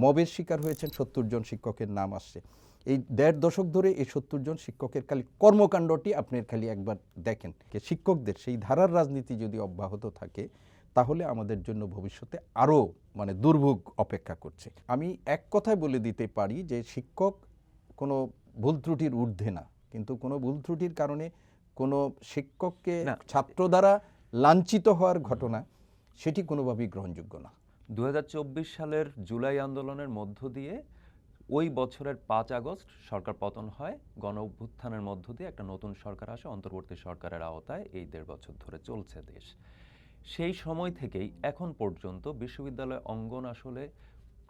মবের শিকার হয়েছেন ৭০ জন শিক্ষকের নাম আসছে। এই ১.৫ দশক ধরে এই ৭০ জন শিক্ষকের খালি কর্মকাণ্ডটি আপনি খালি একবার দেখেন। শিক্ষকদের সেই ধারার রাজনীতি যদি অব্যাহত থাকে তাহলে আমাদের জন্য ভবিষ্যতে আরও মানে দুর্ভোগ অপেক্ষা করছে। আমি এক কথায় বলে দিতে পারি যে শিক্ষক কোনো ভুল ত্রুটির ঊর্ধ্বে না, কিন্তু কোনো ভুল ত্রুটির কারণে কোনো শিক্ষককে ছাত্র দ্বারা লাঞ্ছিত হওয়ার ঘটনা সেটি কোনোভাবেই গ্রহণযোগ্য না। ২০২৪ সালের জুলাই আন্দোলনের মধ্য দিয়ে ওই বছরের ৫ আগস্ট সরকার পতন হয়, গণ অভ্যুত্থানের মধ্য দিয়ে একটা নতুন সরকার আসে, অন্তর্বর্তী সরকারের আওতায় এই ১.৫ বছর ধরে চলছে দেশ। সেই সময় থেকেই এখন পর্যন্ত বিশ্ববিদ্যালয় অঙ্গন আসলে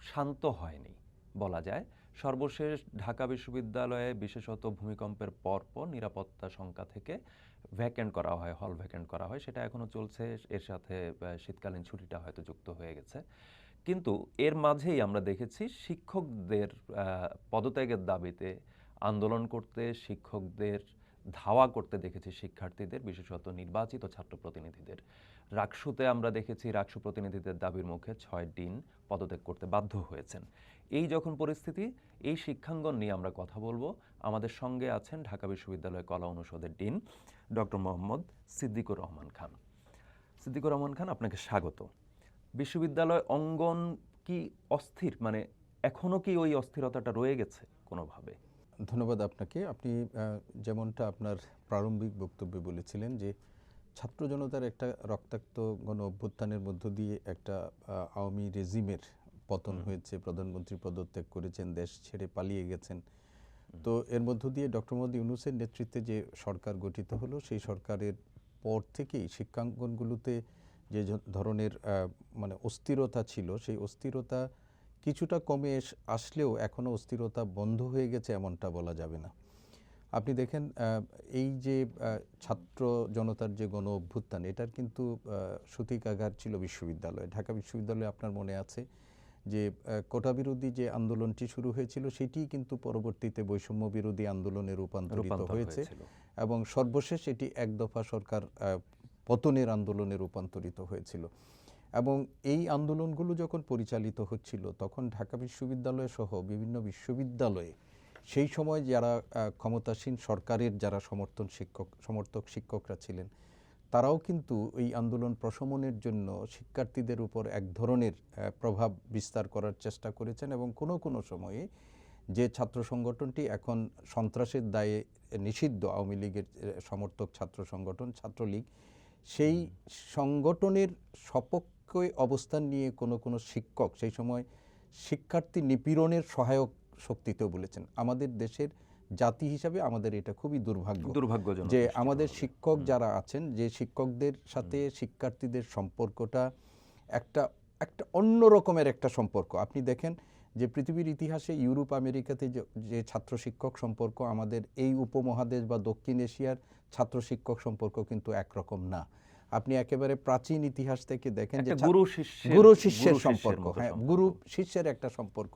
শান্ত হয়নি বলা যায়। সর্বশেষ ঢাকা বিশ্ববিদ্যালয়ে বিশেষত ভূমিকম্পের পরপর নিরাপত্তা শঙ্কা থেকে ভ্যাকেন্ট করা হয়, হল ভ্যাকেন্ট করা হয়, সেটা এখনও চলছে। এর সাথে শীতকালীন ছুটিটা হয়তো যুক্ত হয়ে গেছে। কিন্তু এর মাঝেই আমরা দেখেছি শিক্ষকদের পদত্যাগের দাবিতে আন্দোলন করতে, শিক্ষকদের ধাওয়া করতে দেখেছি শিক্ষার্থীদের, বিশেষত নির্বাচিত ছাত্র প্রতিনিধিদের। রাকসুতে আমরা দেখেছি রাকসু প্রতিনিধিদের দাবির মুখে ৬ ডিন পদত্যাগ করতে বাধ্য হয়েছেন। এই যখন পরিস্থিতি, এই শিক্ষাঙ্গন নিয়ে আমরা কথা বলবো। আমাদের সঙ্গে আছেন ঢাকা বিশ্ববিদ্যালয় কলা অনুষদের ডিন ডক্টর মোহাম্মদ সিদ্দিকুর রহমান খান। সিদ্দিকুর রহমান খান, আপনাকে স্বাগত। বিশ্ববিদ্যালয় অঙ্গন কি অস্থির, মানে এখনো কি ওই অস্থিরতাটা রয়ে গেছে কোনোভাবে? ধন্যবাদ আপনাকে। আপনি যেমনটা আপনার প্রারম্ভিক বক্তব্যে বলেছিলেন যে ছাত্র জনতার একটা রক্তাক্ত গণ অভ্যুত্থানের মধ্য দিয়ে একটা আওয়ামী রেজিমের পতন হয়েছে, প্রধানমন্ত্রী পদত্যাগ করেছেন, দেশ ছেড়ে পালিয়ে গেছেন। তো এর মধ্য দিয়ে ডক্টর মোহাম্মদ ইউনূসের নেতৃত্বে যে সরকার গঠিত হলো, সেই সরকারের পর থেকেই শিক্ষাঙ্গনগুলোতে যে ধরনের মানে অস্থিরতা ছিল, সেই অস্থিরতা কিছুটা কমে আসলেও এখনও অস্থিরতা বন্ধ হয়ে গেছে এমনটা বলা যাবে না। আপনি দেখেন এই যে ছাত্র জনতার যে গণ অভ্যুত্থান, এটার কিন্তু সূতিকাঘাত ছিল বিশ্ববিদ্যালয়ে। ঢাকা বিশ্ববিদ্যালয়ে আপনার মনে আছে যে কোটা বিরোধী যে আন্দোলনটি শুরু হয়েছিল সেটি কিন্তু পরবর্তীতে বৈষম্য বিরোধী আন্দোলনে রূপান্তরিত হয়েছে এবং সর্বশেষ এটি এক দফা সরকার পতনের আন্দোলনে রূপান্তরিত হয়েছিল। এবং এই আন্দোলনগুলো যখন পরিচালিত হচ্ছিল তখন ঢাকা বিশ্ববিদ্যালয় সহ বিভিন্ন বিশ্ববিদ্যালয়ে সেই সময় যারা ক্ষমতাসীন সরকারের যারা সমর্থক শিক্ষকরা ছিলেন, তারাও কিন্তু এই আন্দোলন প্রশমনের জন্য শিক্ষার্থীদের উপর এক ধরনের প্রভাব বিস্তার করার চেষ্টা করেছেন এবং কোনো কোনো সময়ে যে ছাত্র সংগঠনটি এখন সন্ত্রাসের দায়ে নিষিদ্ধ আওয়ামী লীগের সমর্থক ছাত্র সংগঠন ছাত্রলীগ, সেই সংগঠনের সপক্ষে অবস্থান নিয়ে কোনো কোনো শিক্ষক সেই সময় শিক্ষার্থী নিপীড়নের সহায়ক শক্তিতেও বলেছেন। আমাদের দেশের জাতি হিসাবে আমাদের এটা খুবই দুর্ভাগ্যজনক যে আমাদের শিক্ষক যারা আছেন, যে শিক্ষকদের সাথে শিক্ষার্থীদের সম্পর্কটা একটা অন্য রকমের একটা সম্পর্ক। আপনি দেখেন যে পৃথিবীর ইতিহাসে ইউরোপ আমেরিকাতে যে ছাত্র শিক্ষক সম্পর্ক, আমাদের এই উপমহাদেশ বা দক্ষিণ এশিয়ার ছাত্র শিক্ষক সম্পর্ক কিন্তু একরকম না। আপনি একেবারে প্রাচীন ইতিহাস থেকে দেখেন যে গুরু শিষ্যের সম্পর্ক, হ্যাঁ, গুরু শিষ্যের একটা সম্পর্ক।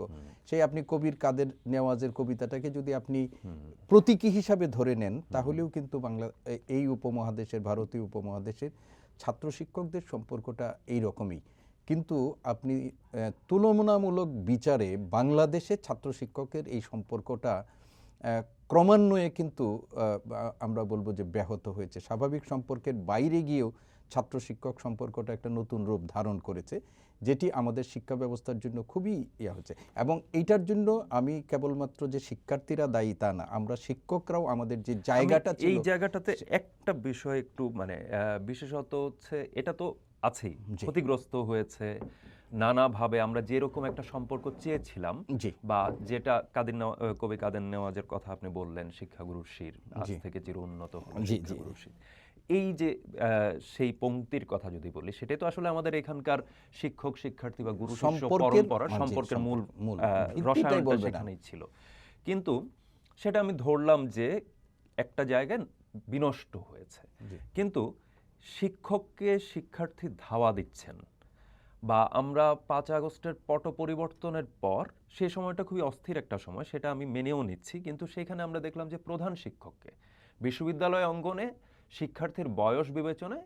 সেই আপনি কবির কাদের নেওয়াজের কবিতাটাকে যদি আপনি প্রতীকী হিসাবে ধরে নেন, তাহলেও কিন্তু এই উপমহাদেশের, ভারতীয় উপমহাদেশের ছাত্র শিক্ষকদের সম্পর্কটা এই রকমই। কিন্তু আপনি তুলনামূলক বিচারে বাংলাদেশের ছাত্র শিক্ষকের এই সম্পর্কটা ক্রমান্বয়ে কিন্তু আমরা বলবো যে ব্যাহত হয়েছে। স্বাভাবিক সম্পর্কের বাইরে গিয়েও ছাত্র শিক্ষক সম্পর্কটা একটা নতুন রূপ ধারণ করেছে, যেটি আমাদের শিক্ষা ব্যবস্থার জন্য খুবই হচ্ছে। এবং এইটার জন্য আমি কেবলমাত্র যে শিক্ষার্থীরা দায়ী তা না, আমরা শিক্ষকরাও আমাদের যে জায়গাটা ছিল, এই জায়গাটাতে একটা বিষয় একটু মানে বিশেষত হচ্ছে এটা তো আছেই, ক্ষতিগ্রস্ত হয়েছে নানাভাবে। আমরা যেরকম একটা সম্পর্ক চেয়েছিলাম বা যেটা কবি কাদের নেওয়াজের কথা আপনি বললেন, শিক্ষাগুরুর শির আজ থেকে চির উন্নত শিক্ষাগুরুর শির, এই যে সেই পংক্তির কথা যদি বলি, সেটাই তো আসলে আমাদের এখানকার শিক্ষক শিক্ষার্থী বা গুরু শিষ্য পরম্পরার সম্পর্কের মূল রসায়নটা সেখানেই ছিল। কিন্তু সেটা আমি ধরলাম যে একটা জায়গায় বিনষ্ট হয়েছে। কিন্তু শিক্ষককে শিক্ষার্থী ধাওয়া দিচ্ছেন, বা আমরা ৫ আগস্টের পট পরিবর্তনের পর সেই সময়টা খুবই অস্থির একটা সময়, সেটা আমি মেনেও নিচ্ছি। কিন্তু সেখানে আমরা দেখলাম যে প্রধান শিক্ষককে বিশ্ববিদ্যালয় অঙ্গনে শিক্ষার্থীর বয়স বিবেচনায়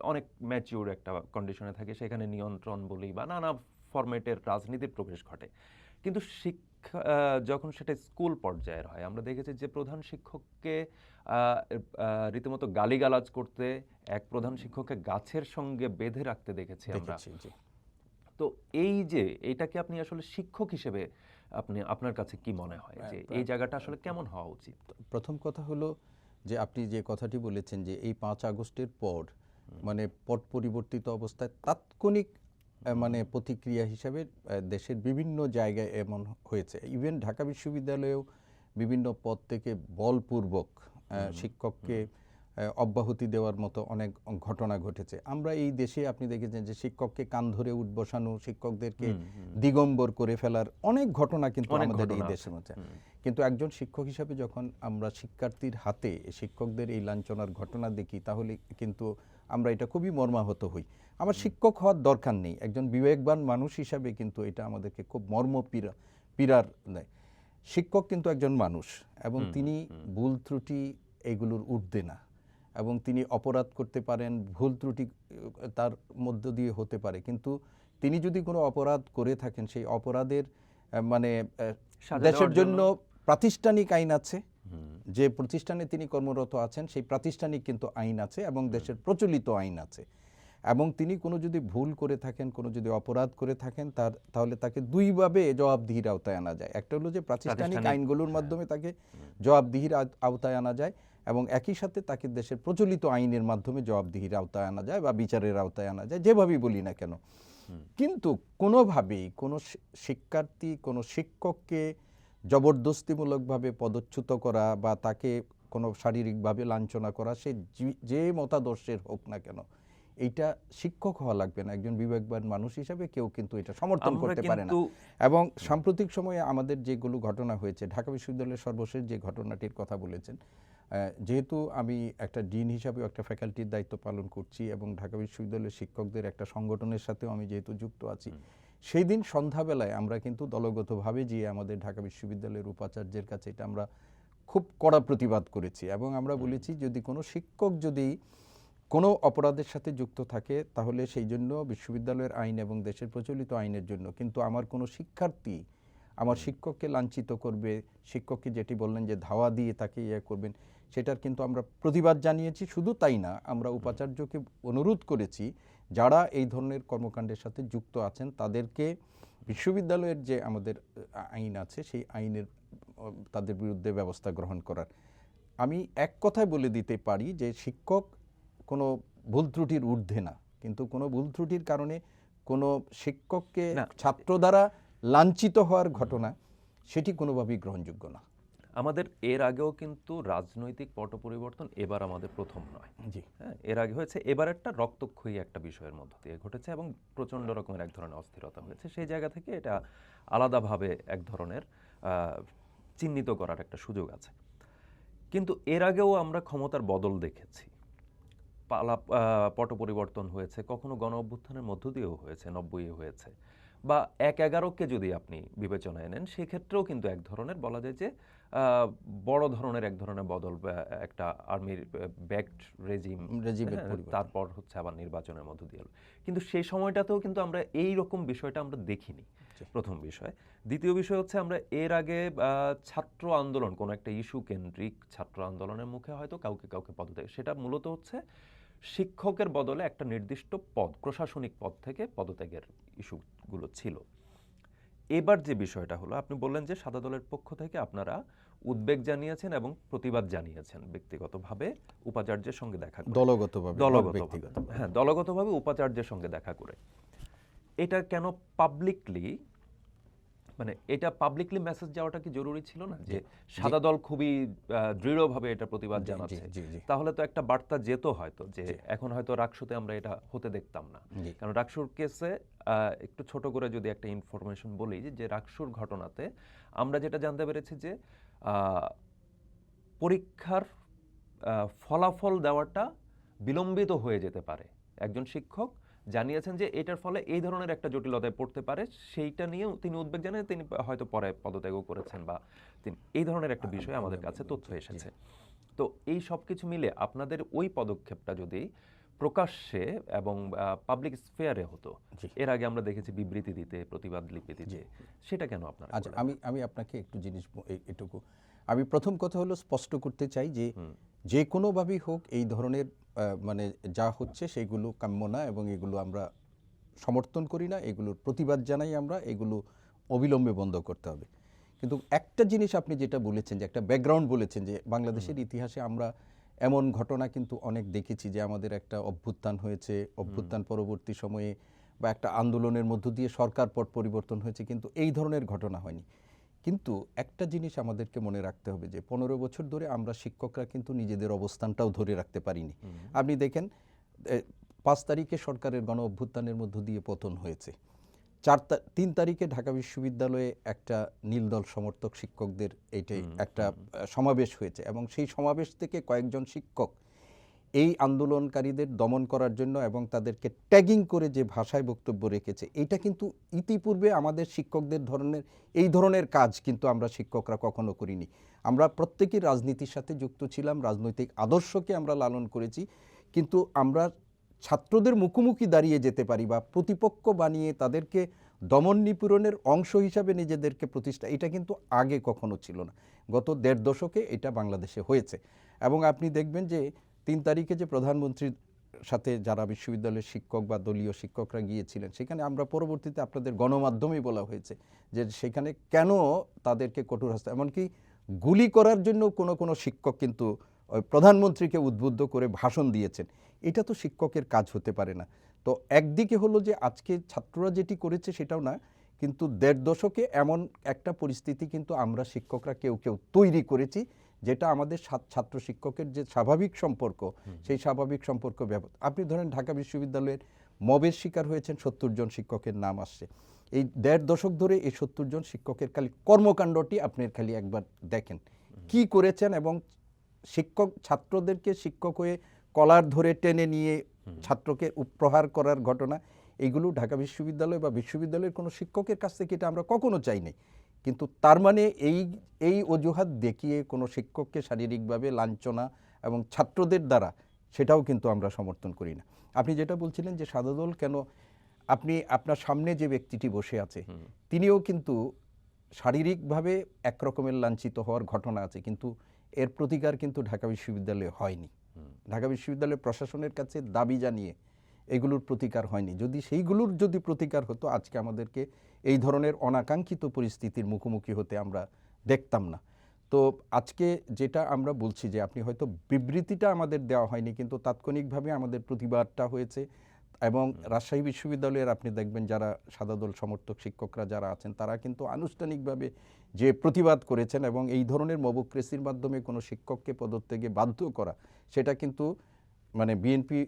অনেক ম্যাচিউর একটা কন্ডিশনে থাকে, সেখানে নিয়ন্ত্রণ বলি বা নানা ফরম্যাটের রাজনীতির প্রবেশ ঘটে। কিন্তু শিক্ষা যখন সেটা স্কুল পর্যায়ের হয়, আমরা দেখেছি যে প্রধান শিক্ষককে রীতিমতো গালিগালাজ করতে, এক প্রধান শিক্ষককে গাছের সঙ্গে বেঁধে রাখতে দেখেছি আমরা। দেখেছি, জি। তো এই যে এটাকে আপনি আসলে শিক্ষক হিসেবে আপনার কাছে কি মনে হয় যে এই জায়গাটা আসলে কেমন হওয়া উচিত? প্রথম কথা হলো যে আপনি যে কথাটি বলেছেন যে এই 5 আগস্টের পর মানে পট পরিবর্তিত অবস্থায় তাৎক্ষণিক মানে প্রতিক্রিয়া হিসাবে দেশের বিভিন্ন জায়গায় এমন হয়েছে। ইভেন ঢাকা বিশ্ববিদ্যালয়েও বিভিন্ন পদ থেকে বলপূর্বক শিক্ষককে অব্যাহতি দেওয়ার মতো অনেক ঘটনা ঘটেছে। আমরা এই দেশে আপনি দেখেছেন যে শিক্ষককে কান ধরে উঠ বসানো, শিক্ষকদেরকে দিগম্বর করে ফেলার অনেক ঘটনা কিন্তু অনেক আমাদের এই ঘটনা দেশের আছে। মধ্যে। কিন্তু একজন শিক্ষক হিসাবে যখন আমরা শিক্ষার্থীর হাতে শিক্ষকদের এই লাঞ্ছনার ঘটনা দেখি, তাহলে কিন্তু আমরা এটা খুবই মর্মাহত হই। আমার শিক্ষক হওয়ার দরকার নেই, একজন বিবেকবান মানুষ হিসাবে কিন্তু এটা আমাদেরকে খুব পীড়ার দেয়। শিক্ষক কিন্তু একজন মানুষ এবং তিনি ভুল ত্রুটি এগুলোর ঊর্ধ্বে না, এবং তিনি অপরাধ করতে পারেন, ভুল ত্রুটি তার মধ্য দিয়ে হতে পারে, কিন্তু তিনি যদি কোনো অপরাধ করে থাকেন সেই অপরাধের মানে সাজা দেশের দেওয়ার জন্য জন্য প্রাতিষ্ঠানিক আইন আছে, যে প্রতিষ্ঠানে তিনি কর্মরত আছেন সেই প্রাতিষ্ঠানিক কিন্তু আইন আছে এবং দেশের প্রচলিত আইন আছে, এবং তিনি কোনো যদি ভুল করে থাকেন, কোনো যদি অপরাধ করে থাকেন, তাহলে তাকে দুইভাবে জবাবদিহির আওতায় আনা যায়। একটা হলো যে প্রাতিষ্ঠানিক আইনগুলোর মাধ্যমে তাকে জবাবদিহির আওতায় আনা যায়, এবং একই সাথে তাকে দেশের প্রচলিত আইনের মাধ্যমে জবাবদিহির আওতায় আনা যায় বা বিচারের আওতায় আনা যায়, যেভাবেই বলি না কেন। কিন্তু কোনোভাবেই কোনো শিক্ষার্থী কোনো শিক্ষককে জবরদস্তিমূলকভাবে পদচ্যুত করা বা তাকে কোনো শারীরিকভাবে লাঞ্ছনা করা, সে যে মতাদর্শের হোক না কেন, এইটা শিক্ষক হওয়া লাগবে না, একজন বিবেকবান মানুষ হিসাবে কেউ কিন্তু এটা সমর্থন করতে পারে না। এবং সাম্প্রতিক সময়ে আমাদের যেগুলো ঘটনা হয়েছে, ঢাকা বিশ্ববিদ্যালয়ের সর্বশেষ যে ঘটনাটির কথা বলেছেন, যেহেতু আমি একটা ডিন হিসাবে একটা ফ্যাকাল্টির দায়িত্ব পালন করছি এবং ঢাকা বিশ্ববিদ্যালয়ের শিক্ষকদের একটা সংগঠনের সাথেও আমি যেহেতু যুক্ত আছি, সেই দিন সন্ধ্যাবেলায় আমরা কিন্তু দলগতভাবে গিয়ে আমাদের ঢাকা বিশ্ববিদ্যালয়ের উপাচার্যের কাছে এটা আমরা খুব কড়া প্রতিবাদ করেছি, এবং আমরা বলেছি যদি কোনো শিক্ষক যদি কোনো অপরাধের সাথে যুক্ত থাকে তাহলে সেই জন্য বিশ্ববিদ্যালয়ের আইন এবং দেশের প্রচলিত আইনের জন্য, কিন্তু আমার কোনো শিক্ষার্থী আমার শিক্ষককে লাঞ্ছিত করবে, শিক্ষককে যেটি বললেন যে ধাওয়া দিয়ে তাকে ইয়ে করবেন, সেটার কিন্তু আমরা প্রতিবাদ জানিয়েছি। শুধু তাই না, আমরা উপাচার্যকে অনুরোধ করেছি যারা এই ধরনের কর্মকাণ্ডের সাথে যুক্ত আছেন তাদেরকে বিশ্ববিদ্যালয়ের যে আমাদের আইন আছে সেই আইনের তাদের বিরুদ্ধে ব্যবস্থা গ্রহণ করার। আমি এক কথায় বলে দিতে পারি যে শিক্ষক কোনো ভুল ত্রুটির ঊর্ধ্বে না, কিন্তু কোনো ভুল ত্রুটির কারণে কোনো শিক্ষককে ছাত্র দ্বারা লাঞ্ছিত হওয়ার ঘটনা, সেটি কোনোভাবেই গ্রহণযোগ্য না। আমাদের এর আগেও কিন্তু রাজনৈতিক পট পরিবর্তন এবার আমাদের প্রথম নয়। জি, হ্যাঁ, এর আগে হয়েছে, এবার একটা রক্তক্ষয়ী একটা বিষয়ের মধ্য দিয়ে ঘটেছে এবং প্রচণ্ড রকমের এক ধরনের অস্থিরতা হয়েছে। সেই জায়গা থেকে এটা আলাদাভাবে এক ধরনের চিহ্নিত করার একটা সুযোগ আছে। কিন্তু এর আগেও আমরা ক্ষমতার বদল দেখেছি, পট পরিবর্তন হয়েছে, কখনো গণ অভ্যুত্থানের মধ্য দিয়েও হয়েছে, 90-এ হয়েছে, বা 1/11-কে যদি আপনি বিবেচনায় নেন, সেক্ষেত্রেও কিন্তু এক ধরনের বলা যায় যে বড় ধরনের এক ধরনের বদল, একটা আর্মির ব্যাকড রেজিমের তারপর হচ্ছে আবার নির্বাচনের মধ্য দিয়ে হলো। কিন্তু সেই সময়টাতেও কিন্তু আমরা এই রকম বিষয়টা আমরা দেখিনি, প্রথম বিষয়। দ্বিতীয় বিষয় হচ্ছে আমরা এর আগে ছাত্র আন্দোলন, কোনো একটা ইস্যু কেন্দ্রিক ছাত্র আন্দোলনের মুখে হয়তো কাউকে পদত্যাগ, সেটা মূলত হচ্ছে শিক্ষকের বদলে একটা নির্দিষ্ট পদ, প্রশাসনিক পদ থেকে পদত্যাগের ইস্যুগুলো ছিল। এবার যে বিষয়টা হলো, আপনি বললেন যে সাদা দলের পক্ষ থেকে আপনারা উদ্বেগ জানিয়েছেন এবং প্রতিবাদ জানিয়েছেন ব্যক্তিগতভাবে উপাচার্যের সঙ্গে দেখা করে, দলগতভাবে উপাচার্যের সঙ্গে দেখা করে। এটা কেন পাবলিকলি, মানে এটা পাবলিকলি মেসেজ যাওয়াটা কি জরুরি ছিল না, যে সাদা দল খুবই দৃঢ়ভাবে এটা প্রতিবাদ জানাচ্ছে? তাহলে তো একটা বার্তা যেত হয়তো, যে এখন হয়তো রাকসুতে আমরা এটা হতে দেখতাম না। কারণ রাকসুর কেসে একটু ছোট করে যদি একটা ইনফরমেশন বলি, যে রাকসুর ঘটনাতে আমরা যেটা জানতে পেরেছি যে পরীক্ষার ফলাফল দেওয়াটা বিলম্বিত হয়ে যেতে পারে। একজন শিক্ষক জানিয়েছেন যে এটার ফলে এই ধরনের একটা জটিলতায় পড়তে পারে, সেইটা নিয়েও তিনি উদ্বেগ জানান, তিনি হয়তো পরে পদত্যাগও করেছেন, বা তিনি এই ধরনের একটা বিষয় আমাদের কাছে তথ্য এসেছে। তো এই সব কিছু মিলে আপনাদের ওই পদক্ষেপটা যদি প্রকাশ্যে এবং পাবলিক স্ফেয়ারে হতো। জি। এর আগে আমরা দেখেছি বিবৃতি দিতে, প্রতিবাদ লিপি দিতে। সেটা কেন আপনারা আচ্ছা, করলেন? আমি আপনাকে একটু জিনিস এটুকু আমি প্রথম কথা হলো স্পষ্ট করতে চাই যে হুম, যে কোনোভাবেই হোক এই ধরনের মানে যা হচ্ছে সেগুলো কাম্য না এবং এগুলো আমরা সমর্থন করি না, এগুলোর প্রতিবাদ জানাই আমরা, এগুলো অবিলম্বে বন্ধ করতে হবে। কিন্তু একটা জিনিস আপনি যেটা বলেছেন যে একটা ব্যাকগ্রাউন্ড বলেছেন যে বাংলাদেশের ইতিহাসে আমরা এমন ঘটনা কিন্তু অনেক দেখেছি যে আমাদের একটা অভ্যুত্থান হয়েছে, অভ্যুত্থান পরবর্তী সময়ে বা একটা আন্দোলনের মধ্য দিয়ে সরকার পট পরিবর্তন হয়েছে, কিন্তু এই ধরনের ঘটনা হয়নি। কিন্তু একটা জিনিস আমাদেরকে মনে রাখতে হবে যে 15 বছর ধরে আমরা শিক্ষকরা কিন্তু নিজেদের অবস্থানটাও ধরে রাখতে পারিনি। আপনি দেখেন 5 তারিখে সরকারের গণ অভ্যুত্থানের মধ্য দিয়ে পতন হয়েছে। 3 তারিখে ঢাকা বিশ্ববিদ্যালয়ে একটা নীলদল সমর্থক শিক্ষকদের এইটাই একটা সমাবেশ হয়েছে এবং সেই সমাবেশ থেকে কয়েকজন শিক্ষক এই আন্দোলনকারীদের দমন করার জন্য এবং তাদেরকে ট্যাগিং করে যে ভাষায় বক্তব্য রেখেছে, এটা কিন্তু ইতিপূর্বে আমাদের শিক্ষকদের এই ধরনের কাজ কিন্তু আমরা শিক্ষকরা কখনো করিনি। আমরা প্রত্যেকেই রাজনীতির সাথে যুক্ত ছিলাম, রাজনৈতিক আদর্শকে আমরা লালন করেছি, কিন্তু আমরা ছাত্রদের মুখোমুখি দাঁড়িয়ে যেতে পারি বা প্রতিপক্ষ বানিয়ে তাদেরকে দমন নিপীড়নের অংশ হিসাবে নিজেদেরকে প্রতিষ্ঠা, এটা কিন্তু আগে কখনো ছিল না। গত 1.5 দশকে এটা বাংলাদেশে হয়েছে। এবং আপনি দেখবেন যে 3 তারিখে যে প্রধানমন্ত্রীর সাথে যারা বিশ্ববিদ্যালয়ের শিক্ষক বা দলীয় শিক্ষকরা গিয়েছিলেন, সেখানে আমরা পরবর্তীতে আপনাদের গণমাধ্যমেই বলা হয়েছে যে সেখানে কেন তাদেরকে কঠোর হস্তে, এমনকি গুলি করার জন্য কোনো কোনো শিক্ষক কিন্তু ওই প্রধানমন্ত্রীকে উদ্বুদ্ধ করে ভাষণ দিয়েছেন। এটা তো শিক্ষকের কাজ হতে পারে না। তো একদিকে হলো যে আজকে ছাত্ররা যেটি করেছে সেটাও না, কিন্তু 1.5 দশকে এমন একটা পরিস্থিতি কিন্তু আমরা শিক্ষকরা কেউ কেউ তৈরি করেছি, যেটা আমাদের ছাত্র শিক্ষকের যে স্বাভাবিক সম্পর্ক, সেই স্বাভাবিক সম্পর্ক আপনি ধরেন ঢাকা বিশ্ববিদ্যালয়ের মবের শিকার হয়েছেন 70 জন শিক্ষকের নাম আসছে। এই 1.5 দশক ধরে এই 70 জন শিক্ষকের খালি কর্মকাণ্ডটি আপনি খালি একবার দেখেন কি করেছেন, এবং ছাত্রদেরকে শিক্ষক হয়ে কলার ধরে টেনে নিয়ে ছাত্রকে প্রহার করার ঘটনা, এইগুলো ঢাকা বিশ্ববিদ্যালয় বা বিশ্ববিদ্যালয়ের কোনো শিক্ষকের কাছ থেকে এটা আমরা কখনো চাইনি। কিন্তু তার মানে এই অজুহাত দেখিয়ে কোনো শিক্ষককে শারীরিকভাবে লাঞ্ছনা এবং ছাত্রদের দ্বারা, সেটাও কিন্তু আমরা সমর্থন করি না। আপনি যেটা বলছিলেন যে সাদা দল কেন, আপনি আপনার সামনে যে ব্যক্তিটি বসে আছে তিনিও কিন্তু শারীরিকভাবে একরকমের লাঞ্ছিত হওয়ার ঘটনা আছে, কিন্তু এর প্রতিকার কিন্তু ঢাকা বিশ্ববিদ্যালয়ে হয়নি। ঢাকা বিশ্ববিদ্যালয়ের প্রশাসনের কাছে দাবি জানিয়ে এগুলোর প্রতিকার হয়নি। সেইগুলোর যদি প্রতিকার হতো, আজকে আমাদেরকে এই ধরনের অনাকাঙ্ক্ষিত পরিস্থিতির মুখোমুখি হতে আমরা দেখতাম না। তো আজকে যেটা আমরা বলছি যে আপনি হয়তো বিবৃতিটা আমাদের দেওয়া হয়নি, কিন্তু তাৎক্ষণিকভাবে আমাদের প্রতিবাদটা হয়েছে। এবং রাজশাহী বিশ্ববিদ্যালয়ের আপনি দেখবেন যারা সাদা দল সমর্থক শিক্ষকরা যারা আছেন, তারা কিন্তু আনুষ্ঠানিকভাবে যে প্রতিবাদ করেছেন এবং এই ধরনের মবক্রেসির মাধ্যমে কোনো শিক্ষককে পদত্যাগে বাধ্য করা, সেটা কিন্তু মানে বিএনপি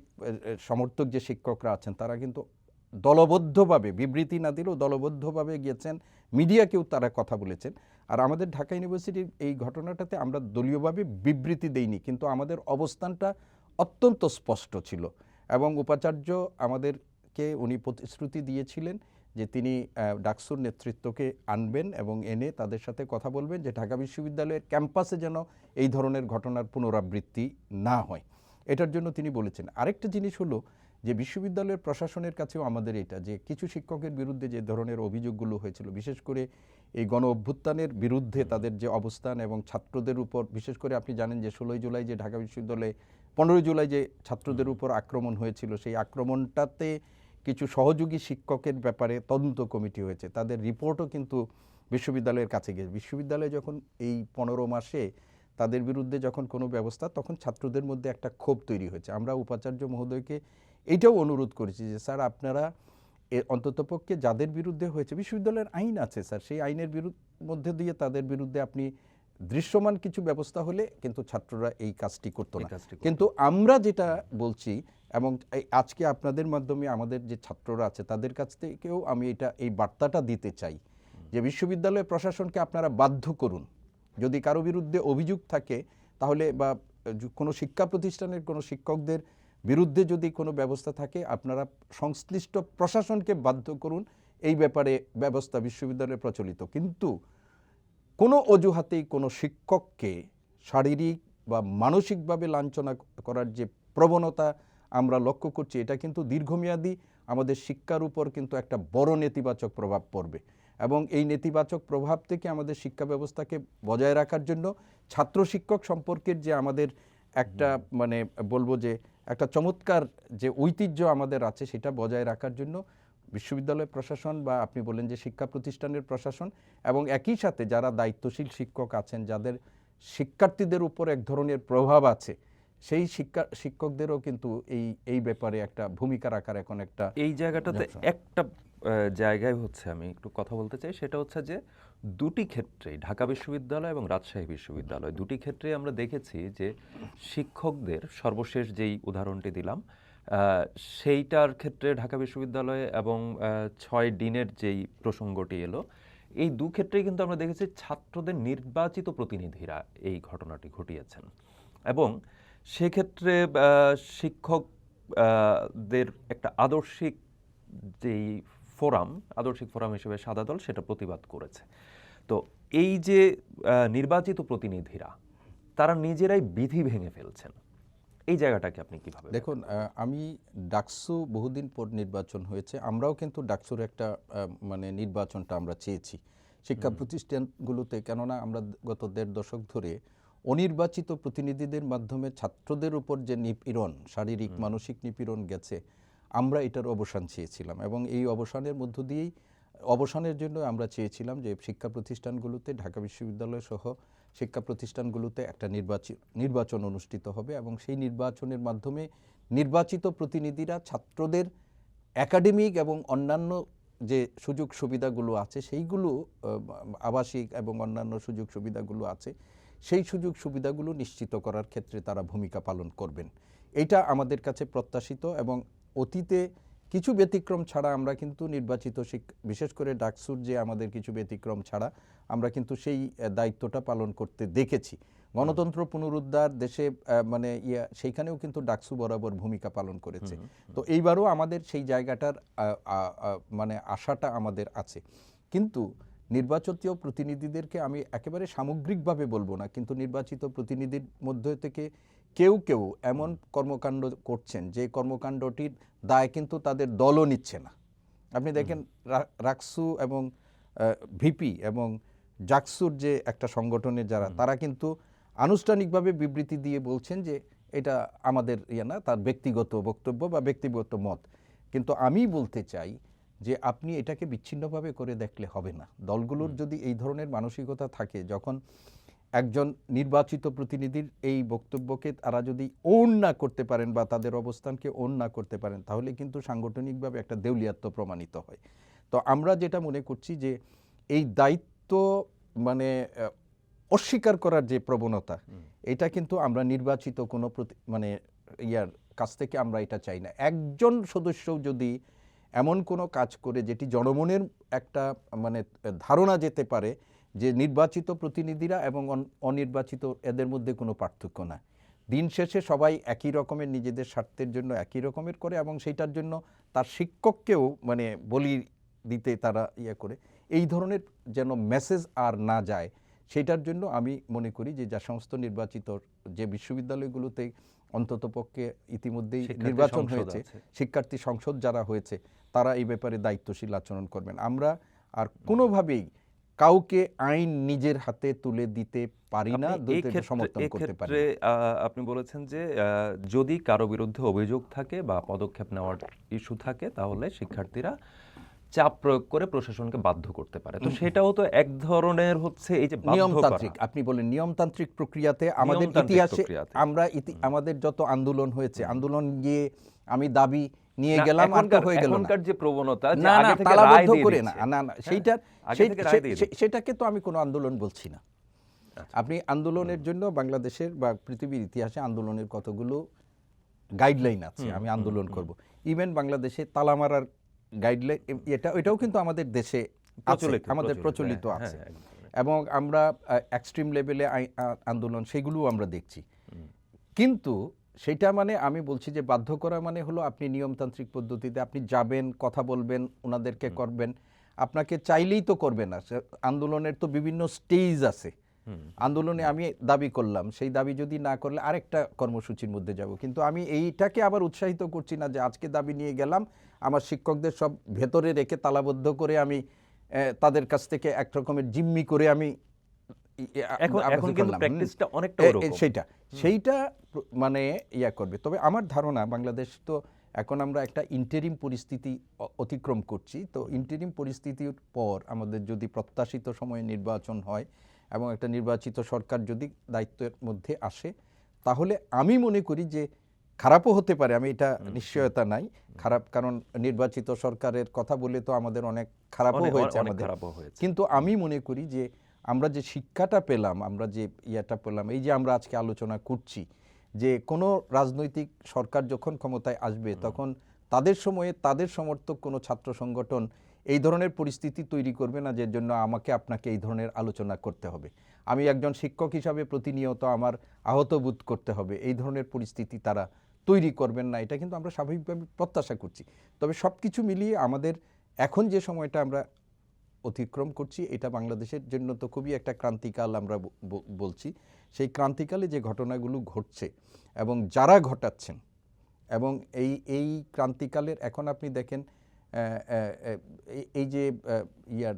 সমর্থক যে শিক্ষকরা আছেন তারা কিন্তু দলবদ্ধভাবে, বিবৃতি না দিলেও দলবদ্ধভাবে গিয়েছেন, মিডিয়াকেও তারা কথা বলেছেন। আর আমাদের ঢাকা ইউনিভার্সিটির এই ঘটনাটাতে আমরা দলীয়ভাবে বিবৃতি দেইনি, কিন্তু আমাদের অবস্থানটা অত্যন্ত স্পষ্ট ছিল এবং উপাচার্য আমাদেরকে উনি প্রতিশ্রুতি দিয়েছিলেন যে তিনি ডাকসুর নেতৃত্বকে আনবেন এবং এনে তাদের সাথে কথা বলবেন যে ঢাকা বিশ্ববিদ্যালয়ের ক্যাম্পাসে যেন এই ধরনের ঘটনার পুনরাবৃত্তি না হয়, এটার জন্য তিনি বলেছেন। আরেকটা জিনিস হলো যে বিশ্ববিদ্যালয়ের প্রশাসনের কাছেও আমাদের এটা যে কিছু শিক্ষকের বিরুদ্ধে যে ধরনের অভিযোগগুলো হয়েছিল, বিশেষ করে এই গণ অভ্যুত্থানের বিরুদ্ধে তাদের যে অবস্থান এবং ছাত্রদের উপর, বিশেষ করে আপনি জানেন যে 16 জুলাই যে ঢাকা বিশ্ববিদ্যালয়ে 15 জুলাই যে ছাত্রদের উপর আক্রমণ হয়েছিল, সেই আক্রমণটাতে কিছু সহযোগী শিক্ষকের ব্যাপারে তদন্ত কমিটি হয়েছে, তাদের রিপোর্টও কিন্তু বিশ্ববিদ্যালয়ের কাছে গিয়েছে। বিশ্ববিদ্যালয়ে যখন এই 15 মাসে তাদের বিরুদ্ধে যখন কোনো ব্যবস্থা, তখন ছাত্রদের মধ্যে একটা ক্ষোভ তৈরি হয়েছে। আমরা উপাচার্য মহোদয়কে এইটাও অনুরোধ করেছি যে স্যার আপনারা অন্ততপক্ষে যাদের বিরুদ্ধে হয়েছে, বিশ্ববিদ্যালয়ের আইন আছে স্যার, সেই আইনের মধ্যে দিয়ে তাদের বিরুদ্ধে আপনি দৃশ্যমান কিছু ব্যবস্থা হলে কিন্তু ছাত্ররা এই কাজটি করতো না। কিন্তু আমরা যেটা বলছি এবং আজকে আপনাদের মাধ্যমে আমাদের যে ছাত্ররা আছে তাদের কাছ থেকেও আমি এই বার্তাটা দিতে চাই যে বিশ্ববিদ্যালয় প্রশাসনকে আপনারা বাধ্য করুন, যদি কারো বিরুদ্ধে অভিযোগ থাকে তাহলে বা কোনো শিক্ষা প্রতিষ্ঠানের কোনো শিক্ষকদের বিরুদ্ধে যদি কোনো ব্যবস্থা থাকে, আপনারা সংশ্লিষ্ট প্রশাসনকে বাধ্য করুন এই ব্যাপারে ব্যবস্থা বিশ্ববিদ্যালয়ে প্রচলিত। কিন্তু কোনো অজুহাতেই কোনো শিক্ষককে শারীরিক বা মানসিকভাবে লাঞ্ছনা করার যে প্রবণতা আমরা লক্ষ্য করছি, এটা কিন্তু দীর্ঘমেয়াদী আমাদের শিক্ষার উপর কিন্তু একটা বড় নেতিবাচক প্রভাব পড়বে। এবং এই নেতিবাচক প্রভাব থেকে আমাদের শিক্ষা ব্যবস্থাকে বজায় রাখার জন্য ছাত্র শিক্ষক সম্পর্কের যে আমাদের একটা মানে বলবো যে একটা চমৎকার যে ঐতিহ্য আমাদের আছে, সেটা বজায় রাখার জন্য বিশ্ববিদ্যালয় প্রশাসন বা আপনি বলেন যে শিক্ষা প্রতিষ্ঠানের প্রশাসন এবং একই সাথে যারা দায়িত্বশীল শিক্ষক আছেন, যাদের শিক্ষার্থীদের উপর এক ধরনের প্রভাব আছে, সেই শিক্ষকদেরও কিন্তু এই ব্যাপারে একটা ভূমিকা রাখার এখন একটা এই জায়গাটাতে একটা জায়গায় হচ্ছে আমি একটু কথা বলতে চাই, সেটা হচ্ছে যে দুটি ক্ষেত্রেই ঢাকা বিশ্ববিদ্যালয় এবং রাজশাহী বিশ্ববিদ্যালয় দুটি ক্ষেত্রেই আমরা দেখেছি যে শিক্ষকদের সর্বশেষ যেই উদাহরণটি দিলাম সেইটার ক্ষেত্রে ঢাকা বিশ্ববিদ্যালয়ে এবং 6 ডিনের যেই প্রসঙ্গটি এলো, এই দু ক্ষেত্রেই কিন্তু আমরা দেখেছি ছাত্রদের নির্বাচিত প্রতিনিধিরা এই ঘটনাটি ঘটিয়েছেন। এবং সেক্ষেত্রে শিক্ষকদের একটা আদর্শিক ফোরাম হিসেবে সাদা দল সেটা প্রতিবাদ করেছে। তো এই যে নির্বাচিত প্রতিনিধিরা তারা নিজেরাই বিধি ভেঙে ফেলছেন, এই জায়গাটাকে আপনি কিভাবে দেখুন? আমি ডাকসু বহুদিন পর নির্বাচন হয়েছে, আমরাও কিন্তু ডাকসুর একটা মানে নির্বাচনটা আমরা চেয়েছি শিক্ষা প্রতিষ্ঠানগুলোতে, কেননা আমরা গত 1.5 দশক ধরে অনির্বাচিত প্রতিনিধিদের মাধ্যমে ছাত্রদের উপর যে নিপীড়ন, শারীরিক মানসিক নিপীড়ন গেছে, আমরা এটার অবসান চেয়েছিলাম। এবং এই অবসানের জন্য আমরা চেয়েছিলাম যে শিক্ষা প্রতিষ্ঠানগুলোতে, ঢাকা বিশ্ববিদ্যালয় সহ শিক্ষা প্রতিষ্ঠানগুলোতে একটা নির্বাচন অনুষ্ঠিত হবে এবং সেই নির্বাচনের মাধ্যমে নির্বাচিত প্রতিনিধিরা ছাত্রদের একাডেমিক এবং অন্যান্য যে সুযোগ সুবিধাগুলো আছে, সেইগুলো আবাসিক এবং অন্যান্য সুযোগ সুবিধাগুলো আছে, সেই সুযোগ সুবিধাগুলো নিশ্চিত করার ক্ষেত্রে তারা ভূমিকা পালন করবেন। এটা আমাদের কাছে প্রত্যাশিত। এবং অতীতে কিছু ব্যতিক্রম ছাড়া আমরা কিন্তু নির্বাচিত বিশেষ করে ডাকসুর যে আমাদের কিছু ব্যতিক্রম ছাড়া আমরা কিন্তু সেই দায়িত্বটা পালন করতে দেখেছি। গণতন্ত্র পুনরুদ্ধার দেশে মানে সেইখানেও কিন্তু ডাকসু বরাবর ভূমিকা পালন করেছে। তো এইবারও আমাদের সেই জায়গাটার মানে আশাটা আমাদের আছে। কিন্তু নির্বাচিত প্রতিনিধিদেরকে আমি একেবারে সামগ্রিকভাবে বলবো না, কিন্তু নির্বাচিত প্রতিনিধির মধ্যে থেকে কেউ কেউ এমন কর্মকাণ্ড করছেন যে কর্মকাণ্ডটির দায় কিন্তু তাদের দলও নিচ্ছে না। আপনি দেখেন রাকসু এবং ভিপি এবং জাকসুর যে একটা সংগঠনের যারা, তারা কিন্তু আনুষ্ঠানিকভাবে বিবৃতি দিয়ে বলছেন যে এটা আমাদের না, তার ব্যক্তিগত বক্তব্য বা ব্যক্তিগত মত। কিন্তু আমি বলতে চাই যে আপনি এটাকে বিচ্ছিন্নভাবে করে দেখলে হবে না। দলগুলোর যদি এই ধরনের মানসিকতা থাকে, যখন একজন নির্বাচিত প্রতিনিধির এই বক্তব্যকে তারা যদি ওন না করতে পারেন বা তাদের অবস্থানকে ওন না করতে পারেন, তাহলে কিন্তু সাংগঠনিকভাবে একটা দেউলিয়াত্ব প্রমাণিত হয়। তো আমরা যেটা মনে করছি যে এই দায়িত্ব মানে অস্বীকার করার যে প্রবণতা, এটা কিন্তু আমরা নির্বাচিত কোনো মানে কাছ থেকে আমরা এটা চাই না। একজন সদস্য যদি এমন কোনো কাজ করে যেটি জনমনের একটা মানে ধারণা যেতে পারে যে নির্বাচিত প্রতিনিধিরা এবং অনির্বাচিত এদের মধ্যে কোনো পার্থক্য না, দিন শেষে সবাই একই রকমের নিজেদের স্বার্থের জন্য একই রকমের করে এবং সেইটার জন্য তার শিক্ষককেও মানে বলি দিতে তারা করে, এই ধরনের যেন মেসেজ আর না যায়, সেটার জন্য আমি মনে করি যে যা সমস্ত নির্বাচিত যে বিশ্ববিদ্যালয়গুলোতে অন্ততপক্ষে ইতিমধ্যেই নির্বাচন হয়েছে, শিক্ষার্থী সংসদ যারা হয়েছে, তারা এই ব্যাপারে দায়িত্বশীল আচরণ করবেন। আমরা আর কোনোভাবেই কাউকে আইন নিজের হাতে তুলে দিতে পারি না, সমর্থন করতে পারি। আপনি বলেছেন যে যদি কারো বিরুদ্ধে অভিযোগ থাকে বা পদক্ষেপ নেওয়ার ইস্যু থাকে, তাহলে শিক্ষার্থীরা চাপ প্রয়োগ করে প্রশাসনকে বাধ্য করতে পারে। তো সেটাও তো এক ধরনের হচ্ছে এই যে নিয়মতান্ত্রিক, আপনি বলেন নিয়মতান্ত্রিক প্রক্রিয়াতে আমাদের ইতিহাসে আমরা আমাদের যত আন্দোলন হয়েছে, আন্দোলন গিয়ে আমি দাবি নিয়ে গেলাম আর হয়ে গেল এখনকার যে প্রবণতা যে না আগে থেকে তালাবদ্ধ রায় করে না, সেটাকে তো আমি কোনো আন্দোলন বলছি না। আপনি আন্দোলনের জন্য বাংলাদেশের বা পৃথিবীর ইতিহাসে আন্দোলনের কতগুলো গাইডলাইন আছে, আমি আন্দোলন করব। ইভেন বাংলাদেশে তালা মারার গাইডলাইন, এটাও কিন্তু আমাদের দেশে আমাদের প্রচলিত আছে এবং আমরা এক্সট্রিম লেভেলে আন্দোলন সেগুলোও আমরা দেখছি। কিন্তু সেটা মানে আমি বলছি যে বাধ্য করা মানে হলো আপনি নিয়মতান্ত্রিক পদ্ধতিতে আপনি যাবেন, কথা বলবেন, ওনাদেরকে করবেন, আপনাকে চাইলেই তো করবে না। আন্দোলনের তো বিভিন্ন স্টেজ আছে, আন্দোলনে আমি দাবি করলাম, সেই দাবি যদি না করলে আরেকটা কর্মসূচির মধ্যে যাব, কিন্তু আমি এইটাকে আবার উৎসাহিত করছি না যে আজকে দাবি নিয়ে গেলাম, আমার শিক্ষকদের সব ভেতরে রেখে তালাবদ্ধ করে আমি তাদের কাছ থেকে এক রকমের জিম্মি করে আমি এখন কিন্তু প্র্যাকটিসটা অনেকটা ওরকম। সেইটা মানে ইয়া করবে। তবে আমার ধারণা বাংলাদেশ তো এখন আমরা একটা ইন্টারিম পরিস্থিতি অতিক্রম করছি, তো ইন্টারিম পরিস্থিতির পর আমাদের যদি প্রত্যাশিত সময়ে নির্বাচন হয় এবং একটা নির্বাচিত সরকার যদি দায়িত্বের মধ্যে আসে, তাহলে আমি মনে করি যে খারাপও হতে পারে, আমি এটা নিশ্চয়তা নাই খারাপ, কারণ নির্বাচিত সরকারের কথা বলে তো আমাদের অনেক খারাপও হয়েছে আমাদের, কিন্তু আমি মনে করি যে আমরা যে শিক্ষাটা পেলাম, আমরা যে ইয়াটা পেলাম, এই যে আমরা আজকে আলোচনা করছি যে কোনো রাজনৈতিক সরকার যখন ক্ষমতায় আসবে তখন তাদের সময়ে তাদের সমর্থক কোনো ছাত্র সংগঠন এই ধরনের পরিস্থিতি তৈরি করবে না যে জন্য আমাকে আপনাকে এই ধরনের আলোচনা করতে হবে, আমি একজন শিক্ষক হিসাবে প্রতিনিয়ত আমার আহত বোধ করতে হবে, এই ধরনের পরিস্থিতি তারা তৈরি করবেন না, এটা কিন্তু আমরা স্বাভাবিকভাবে প্রত্যাশা করছি। তবে সব কিছু মিলিয়ে আমাদের এখন যে সময়টা আমরা অতিক্রম করছি, এটা বাংলাদেশের জন্য তো খুবই একটা ক্রান্তিকাল আমরা বলছি। সেই ক্রান্তিকালে যে ঘটনাগুলো ঘটছে এবং যারা ঘটাচ্ছেন, এবং এই ক্রান্তিকালের এখন আপনি দেখেন এই যে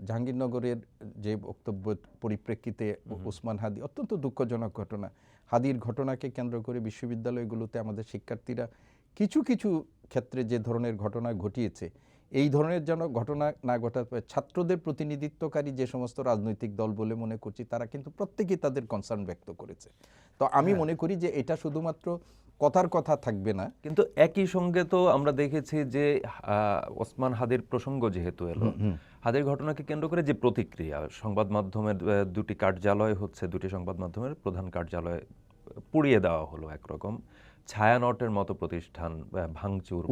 জাহাঙ্গীরনগরের যে বক্তব্য পরিপ্রেক্ষিতে ওসমান হাদি, অত্যন্ত দুঃখজনক ঘটনা, হাদির ঘটনাকে কেন্দ্র করে বিশ্ববিদ্যালয়গুলোতে আমাদের শিক্ষার্থীরা কিছু কিছু ক্ষেত্রে যে ধরনের ঘটনা ঘটিয়েছে, এই ধরনের যেন ঘটনা না ঘটাতে, ছাত্রদের প্রতিনিধিত্বকারী যে সমস্ত রাজনৈতিক দল বলে মনে করছি তারা কিন্তু প্রত্যেকেই তাদের কনসার্ন ব্যক্ত করেছে। তো আমি মনে করি যে এটা শুধুমাত্র কথার কথা থাকবে না, কিন্তু একই সঙ্গে তো আমরা দেখেছি যে ওসমান হাদির প্রসঙ্গ যেহেতু এলো, হাদির ঘটনাকে কেন্দ্র করে যে প্রতিক্রিয়া, সংবাদ মাধ্যমের দুটি কার্যালয় হচ্ছে, দুটি সংবাদ মাধ্যমের প্রধান কার্যালয় পুড়িয়ে দেওয়া হলো, একরকম ছায়ানটের মতো প্রতিষ্ঠান ভাঙচুর,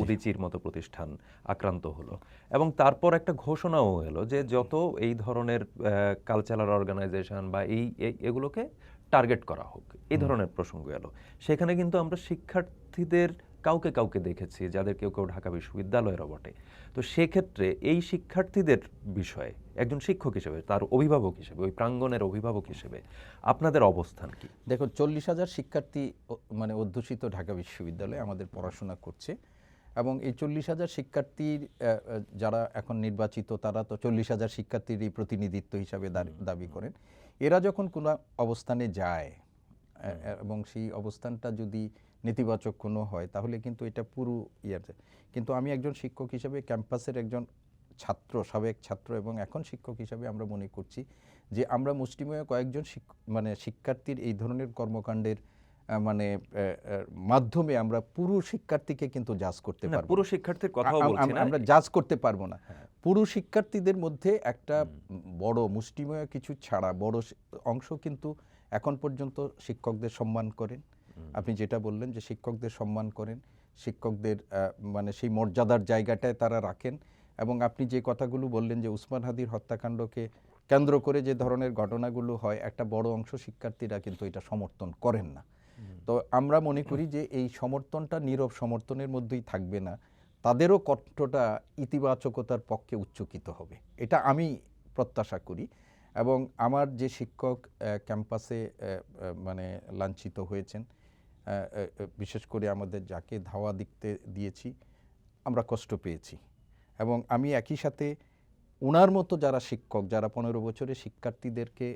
উদীচীর মতো প্রতিষ্ঠান আক্রান্ত হলো, এবং তারপর একটা ঘোষণাও এলো যে যত এই ধরনের কালচারাল অর্গানাইজেশন বা এগুলোকে টার্গেট করা হোক, এই ধরনের প্রসঙ্গ এলো। সেখানে কিন্তু আমরা শিক্ষার্থীদের কাউকে কাউকে দেখেছি, যাদের কেউ কেউ ঢাকা বিশ্ববিদ্যালয়েরও বটে। তো সেক্ষেত্রে এই শিক্ষার্থীদের বিষয়ে একজন শিক্ষক হিসেবে, তার অভিভাবক হিসেবে, ওই প্রাঙ্গণের অভিভাবক হিসেবে আপনাদের অবস্থান কি? দেখুন, 40,000 শিক্ষার্থী মানে অধ্যুষিত ঢাকা বিশ্ববিদ্যালয়ে আমাদের পড়াশোনা করছে, এবং এই 40,000 শিক্ষার্থীর যারা এখন নির্বাচিত তারা তো 40,000 শিক্ষার্থীরই প্রতিনিধিত্ব হিসাবে দাবি করেন। এরা যখন কোনো অবস্থানে যায় এবং সেই অবস্থানটা যদি নেতিবাচক কোনো হয়, তাহলে কিন্তু এটা পুরো কিন্তু আমি একজন শিক্ষক হিসাবে, ক্যাম্পাসের একজন ছাত্র, সাবেক ছাত্র এবং এখন শিক্ষক হিসাবে আমরা মনে করছি যে আমরা মুষ্টিমেয় কয়েকজন মানে শিক্ষার্থীর এই ধরনের কর্মকাণ্ডের মানে মাধ্যমে আমরা পুরো শিক্ষার্থীকে কিন্তু জাজ করতে পারবো না। পুরো শিক্ষার্থীর কথাও বলছি না, আমরা জাজ করতে পারবো না। পুরো শিক্ষার্থীদের মধ্যে একটা বড় মুষ্টিমেয় কিছু ছাড়া বড় অংশ কিন্তু এখন পর্যন্ত শিক্ষকদের সম্মান করেন। আপনি যেটা বললেন যে শিক্ষকদের সম্মান করেন, শিক্ষকদের মানে সেই মর্যাদার জায়গাটায় তারা রাখেন, এবং আপনি যে কথাগুলো বললেন যে উসমান হাদির হত্যাকাণ্ডকে কেন্দ্র করে যে ধরনের ঘটনাগুলো হয়, একটা বড় অংশ শিক্ষার্থীরা কিন্তু এটা সমর্থন করেন না। তো আমরা মনে করি যে এই সমর্থনটা নীরব সমর্থনের মধ্যেই থাকবে না, তাদেরও কণ্ঠটা ইতিবাচকতার পক্ষে উচ্চকিত হবে, এটা আমি প্রত্যাশা করি। এবং আমার যে শিক্ষক ক্যাম্পাসে মানে লাঞ্ছিত হয়েছেন, বিশেষ করে আমাদের যাকে ধাওয়া দিয়েছি আমরা কষ্ট পেয়েছি, এবং আমি একই সাথে ওনার মতো যারা শিক্ষক, যারা 15 বছরের শিক্ষার্থীদেরকে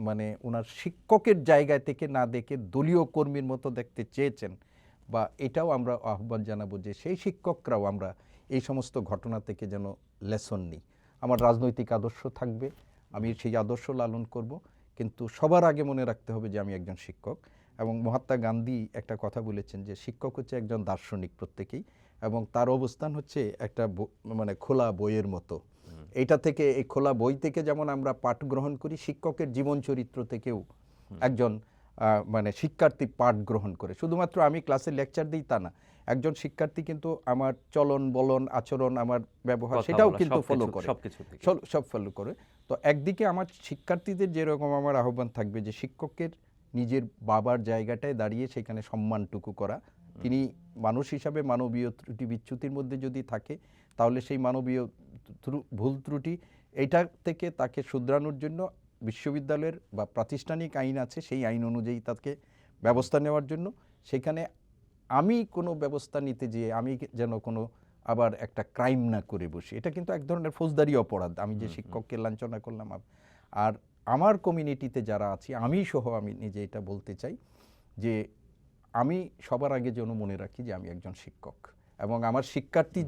মানে ওনার শিক্ষকের জায়গায় থেকে না দেখে দলীয় কর্মীর মতো দেখতে চেয়েছেন, বা এটাও আমরা আহ্বান জানাবো যে সেই শিক্ষকরাও আমরা এই সমস্ত ঘটনা থেকে যেন লেসন নিই। আমার রাজনৈতিক আদর্শ থাকবে, আমি সেই আদর্শ লালন করব, কিন্তু সবার আগে মনে রাখতে হবে যে আমি একজন শিক্ষক। এবং মহাত্মা গান্ধী একটা কথা বলেছেন যে শিক্ষক হচ্ছে একজন দার্শনিক প্রত্যেকেই, এবং তার অবস্থান হচ্ছে একটা মানে খোলা বইয়ের মতো। এইটা থেকে, এই খোলা বই থেকে যেমন আমরা পাঠ গ্রহণ করি, শিক্ষকের জীবন চরিত্র থেকেও একজন মানে শিক্ষার্থী পাঠ গ্রহণ করে। শুধুমাত্র আমি ক্লাসে লেকচার দিই তা না, একজন শিক্ষার্থী কিন্তু আমার চলন বলন আচরণ, আমার ব্যবহার সেটাও কিন্তু ফলো করে, সব ফলো করে। তো একদিকে আমার শিক্ষার্থীদের যেরকম আমার আহ্বান থাকবে যে শিক্ষকের নিজের বাবার জায়গাটায় দাঁড়িয়ে সেখানে সম্মানটুকু করা, তিনি মানুষ হিসাবে মানবীয় ত্রুটি বিচ্যুতির মধ্যে যদি থাকে তাহলে সেই মানবীয় ভুল ত্রুটি এইটা থেকে তাকে শুধরানোর জন্য বিশ্ববিদ্যালয়ের বা প্রাতিষ্ঠানিক আইন আছে, সেই আইন অনুযায়ী তাকে ব্যবস্থা নেওয়ার জন্য। সেখানে আমি কোনো ব্যবস্থা নিতে যেয়ে আমি যেন কোনো আবার একটা ক্রাইম না করে বসি, এটা কিন্তু এক ধরনের ফৌজদারি অপরাধ। আমি যে শিক্ষককে লাঞ্ছনা করলাম, আর আমার কমিউনিটিতে যারা আছি, আমি সহ আমি নিজে এটা বলতে চাই যে আমি সবার আগে যেন মনে রাখি যে আমি একজন শিক্ষক, এবং আমার শিক্ষার্থী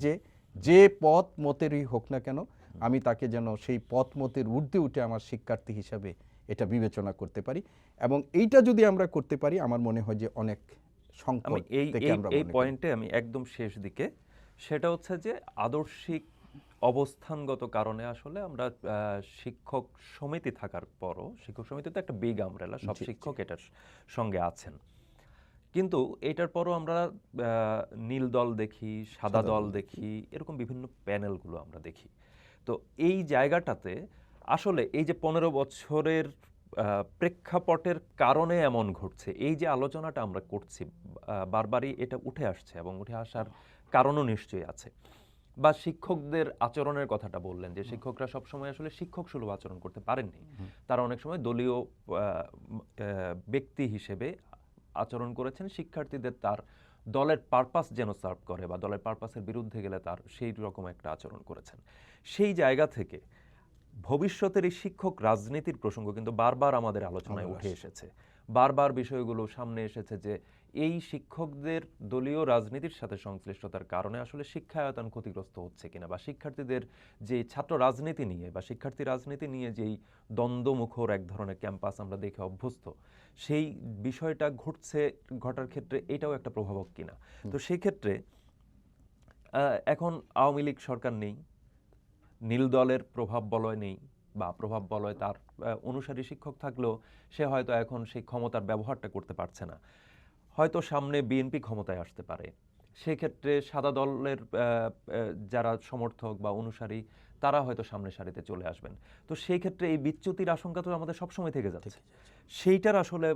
যে পথ মতেরই হোক না কেন, আমি তাকে যেন সেই পথ মতের ঊর্ধ্বে উঠে আমার শিক্ষার্থী হিসাবে এটা বিবেচনা করতে পারি। এবং এইটা যদি আমরা করতে পারি, আমার মনে হয় যে অনেক আমি সংকট এই থেকে এই আমরা এই পয়েন্টে আমি একদম শেষ দিকে, সেটা হচ্ছে যে আদর্শিক অবস্থানগত কারণে আসলে আমরা শিক্ষক সমিতি থাকার পরও, শিক্ষক সমিতি তো একটা বিগ আমব্রেলা, সব শিক্ষক এটার সঙ্গে আছেন, কিন্তু এটার পরও আমরা নীল দল দেখি, সাদা দল দেখি, এরকম বিভিন্ন প্যানেলগুলো আমরা দেখি। তো এই জায়গাটাতে আসলে এই যে 15 বছরের প্রেক্ষাপটের কারণে এমন ঘটছে, এই যে আলোচনাটা আমরা করছি, বারবারই এটা উঠে আসছে এবং উঠে আসার কারণও নিশ্চয়ই আছে। বা শিক্ষকদের আচরণের কথাটা বললেন যে শিক্ষকরা সবসময় আসলে শিক্ষক সুলভ আচরণ করতে পারেননি, তারা অনেক সময় দলীয় ব্যক্তি হিসেবে আচরণ করেছেন, শিক্ষার্থীদের তার দলের পারপাস যেন সার্ভ করে বা দলের পারপাসের বিরুদ্ধে গেলে তার সেই রকম একটা আচরণ করেছেন। সেই জায়গা থেকে ভবিষ্যতের এই শিক্ষক রাজনীতির প্রসঙ্গ কিন্তু বারবার আমাদের আলোচনায় উঠে এসেছে, বারবার বিষয়গুলো সামনে এসেছে যে এই শিক্ষকদের দলীয় রাজনীতির সাথে সংশ্লিষ্টতার কারণে আসলে শিক্ষায়তন ক্ষতিগ্রস্ত হচ্ছে কিনা, বা শিক্ষার্থীদের যে ছাত্র রাজনীতি নিয়ে বা শিক্ষার্থী রাজনীতি নিয়ে যেই দ্বন্দ্বমুখর এক ধরনের ক্যাম্পাস আমরা দেখে অভ্যস্ত, সেই বিষয়টা ঘটার ক্ষেত্রে এটাও একটা প্রভাবক কিনা। তো সেই ক্ষেত্রে এখন আওয়ামী লীগ সরকার নেই, নীল দলের প্রভাব বলয় নেই, বা প্রভাব বলয় তার অনুসারী শিক্ষক থাকলেও সে হয়তো এখন সেই ক্ষমতার ব্যবহারটা করতে পারছে না, হয়তো সামনে বিএনপি ক্ষমতায় আসতে পারে, সেক্ষেত্রে সাদা দলের যারা সমর্থক বা অনুসারী তারা হয়তো সামনের সারিতে চলে আসবেন। তো সেই ক্ষেত্রে এই বিচ্যুতির আশঙ্কা তো আমাদের সবসময় থেকে যাচ্ছে। সেইটার আসলে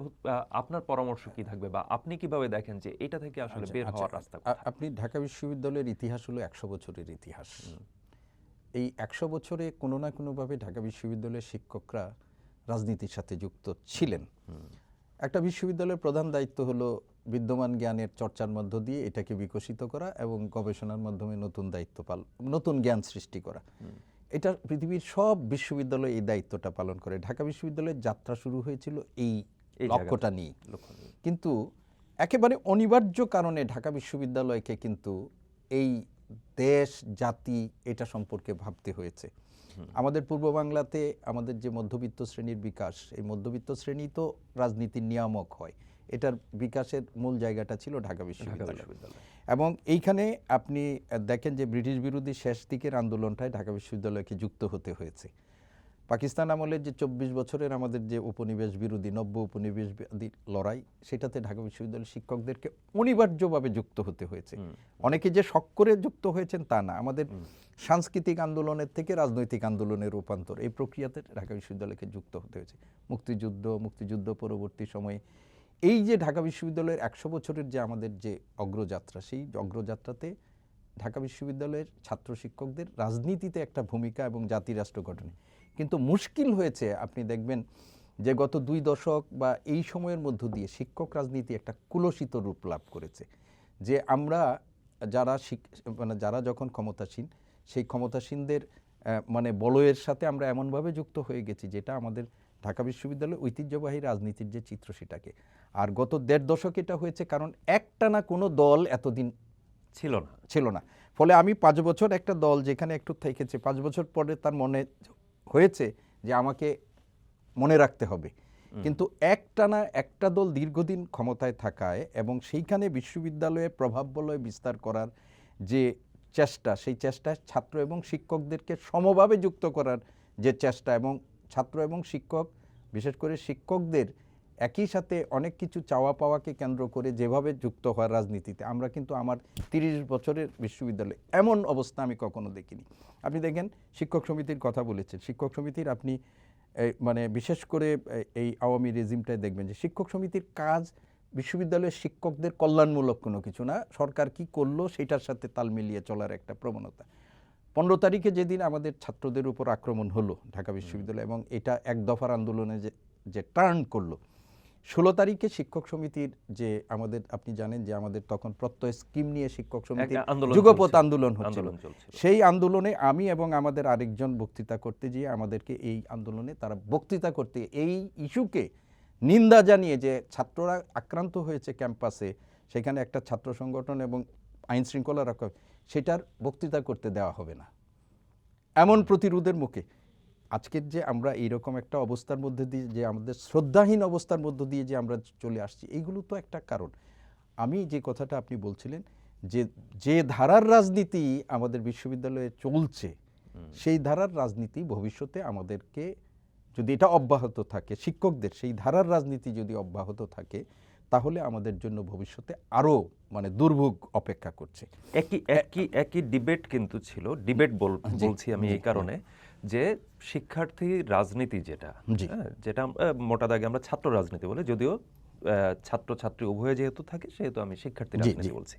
আপনার পরামর্শ কি থাকবে, বা আপনি কিভাবে দেখেন যে এটা থেকে আসলে বের হওয়ার রাস্তা কোথায়? আপনি ঢাকা বিশ্ববিদ্যালয়ের ইতিহাস হলো 100 বছরের ইতিহাস। এই 100 বছরে কোনো না কোনোভাবে ঢাকা বিশ্ববিদ্যালয়ের শিক্ষকরা রাজনীতির সাথে যুক্ত ছিলেন। একটা বিশ্ববিদ্যালয়ের প্রধান দায়িত্ব হলো বিদ্যমান জ্ঞানের চর্চার মধ্য দিয়ে এটাকে বিকশিত করা এবং গবেষণার মাধ্যমে নতুন জ্ঞান সৃষ্টি করা। এটা পৃথিবীর সব বিশ্ববিদ্যালয় এই দায়িত্বটা পালন করে। ঢাকা বিশ্ববিদ্যালয়ের যাত্রা শুরু হয়েছিল এই লক্ষ্যটা নিয়ে, কিন্তু একেবারে অনিবার্য কারণে ঢাকা বিশ্ববিদ্যালয়কে কিন্তু এই দেশ জাতি এটা সম্পর্কে ভাবতে হয়েছে। আমাদের পূর্ব বাংলাতে আমাদের যে মধ্যবিত্ত শ্রেণীর বিকাশ, এই মধ্যবিত্ত শ্রেণী তো রাজনীতির নিয়ামক হয়, এটার বিকাশের মূল জায়গাটা ছিল ঢাকা বিশ্ববিদ্যালয়। এবং এইখানে আপনি দেখেন যে ব্রিটিশ বিরোধী শেষ দিকের আন্দোলনটায় ঢাকা বিশ্ববিদ্যালয়কে যুক্ত হতে হয়েছে। পাকিস্তান আমলের যে 24 বছরের আমাদের যে উপনিবেশ বিরোধী নব্য উপনিবেশ লড়াই, সেটাতে ঢাকা বিশ্ববিদ্যালয়ের শিক্ষকদেরকে অনিবার্যভাবে যুক্ত হতে হয়েছে। অনেকে যে শখ করে যুক্ত হয়েছেন তা না, আমাদের সাংস্কৃতিক আন্দোলনের থেকে রাজনৈতিক আন্দোলনের রূপান্তর, এই প্রক্রিয়াতে ঢাকা বিশ্ববিদ্যালয়কে যুক্ত হতে হয়েছে। মুক্তিযুদ্ধ পরবর্তী সময়ে এই যে ঢাকা বিশ্ববিদ্যালয়ের 100 বছরের যে আমাদের যে অগ্রযাত্রা, সেই অগ্রযাত্রাতে ঢাকা বিশ্ববিদ্যালয়ের ছাত্র শিক্ষকদের রাজনীতিতে একটা ভূমিকা এবং জাতি রাষ্ট্র গঠনে। কিন্তু মুশকিল হয়েছে, আপনি দেখবেন যে গত 2 দশক বা এই সময়ের মধ্য দিয়ে শিক্ষক রাজনীতি একটা কুলসিত রূপ লাভ করেছে। যে আমরা যারা যখন ক্ষমতাসীন, সেই ক্ষমতাসীনদের মানে বলয়ের সাথে আমরা এমনভাবে যুক্ত হয়ে গেছি যেটা আমাদের ঢাকা বিশ্ববিদ্যালয়ের ঐতিহ্যবাহী রাজনীতির যে চিত্র সেটাকে। আর গত 1.5 দশক এটা হয়েছে কারণ একটানা কোনো দল এতদিন ছিল না। ফলে আমি 5 বছর একটা দল যেখানে একটু থেকেছে, 5 বছর পরে তার মনে হয়েছে যে আমাকে মনে রাখতে হবে। কিন্তু একটানা একটা দল দীর্ঘদিন ক্ষমতায় থাকায় এবং সেইখানে বিশ্ববিদ্যালয়ে প্রভাব বলয় বিস্তার করার যে চেষ্টা, সেই চেষ্টায় ছাত্র এবং শিক্ষকদেরকে সমভাবে যুক্ত করার যে চেষ্টা, এবং ছাত্র এবং শিক্ষক, বিশেষ করে শিক্ষকদের একই সাথে অনেক কিছু চাওয়া পাওয়াকে কেন্দ্র করে যেভাবে যুক্ত হওয়ার রাজনীতিতে, আমরা কিন্তু আমার 30 বছরের বিশ্ববিদ্যালয়ে এমন অবস্থা আমি কখনো দেখিনি। আপনি দেখেন শিক্ষক সমিতির কথা বলেছেন, শিক্ষক সমিতির আপনি মানে বিশেষ করে এই আওয়ামী রেজিমটায় দেখবেন যে শিক্ষক সমিতির কাজ বিশ্ববিদ্যালয়ের শিক্ষকদের কল্যাণমূলক কোনো কিছু না, সরকার কি করলো সেটার সাথে তাল মিলিয়ে চলার একটা প্রবণতা। 15 তারিখে যেদিন আমাদের ছাত্রদের উপর আক্রমণ হলো ঢাকা বিশ্ববিদ্যালয়, এবং এটা এক দফার আন্দোলনে যে টার্ন করলো, 16 তারিখে শিক্ষক সমিতির যে আমাদের, আপনি জানেন যে আমাদের তখন প্রত্যয় স্কিম নিয়ে শিক্ষক সমিতির যুগপৎ আন্দোলন হচ্ছিল। সেই আন্দোলনে আমি এবং আমাদের আরেকজন বক্তৃতা করতে গিয়ে আমাদেরকে এই আন্দোলনে তারা বক্তৃতা করতে এই ইস্যুকে নিন্দা জানিয়ে যে ছাত্ররা আক্রান্ত হয়েছে ক্যাম্পাসে, সেখানে একটা ছাত্র সংগঠন এবং আইন শৃঙ্খলা রক্ষা, সেটার বক্তৃতা করতে দেওয়া হবে না, এমন প্রতিরোধের মুখে আজকের যে আমরা এইরকম একটা অবস্থার মধ্যে দিয়ে, যে আমাদের শ্রদ্ধাহীন অবস্থার মধ্য দিয়ে যে আমরা চলে আসছি, এইগুলো তো একটা কারণ। আমি যে কথাটা আপনি বলছিলেন যে ধারার রাজনীতি আমাদের বিশ্ববিদ্যালয়ে চলছে, সেই ধারার রাজনীতি ভবিষ্যতে আমাদেরকে যদি এটা অব্যাহত থাকে, শিক্ষকদের সেই ধারার রাজনীতি যদি অব্যাহত থাকে, তাহলে আমাদের জন্য ভবিষ্যতে আরও মানে দুর্ভোগ অপেক্ষা করছে। একই ডিবেট কিন্তু ছিল, ডিবেট বলছি আমি এই কারণে যে শিক্ষার্থী রাজনীতি যেটা মোটা দাগে আমরা ছাত্র রাজনীতি বলে, যদিও ছাত্র ছাত্রী উভয়ে যেহেতু থাকে সেহেতু আমি শিক্ষার্থী রাজনীতি বলছি।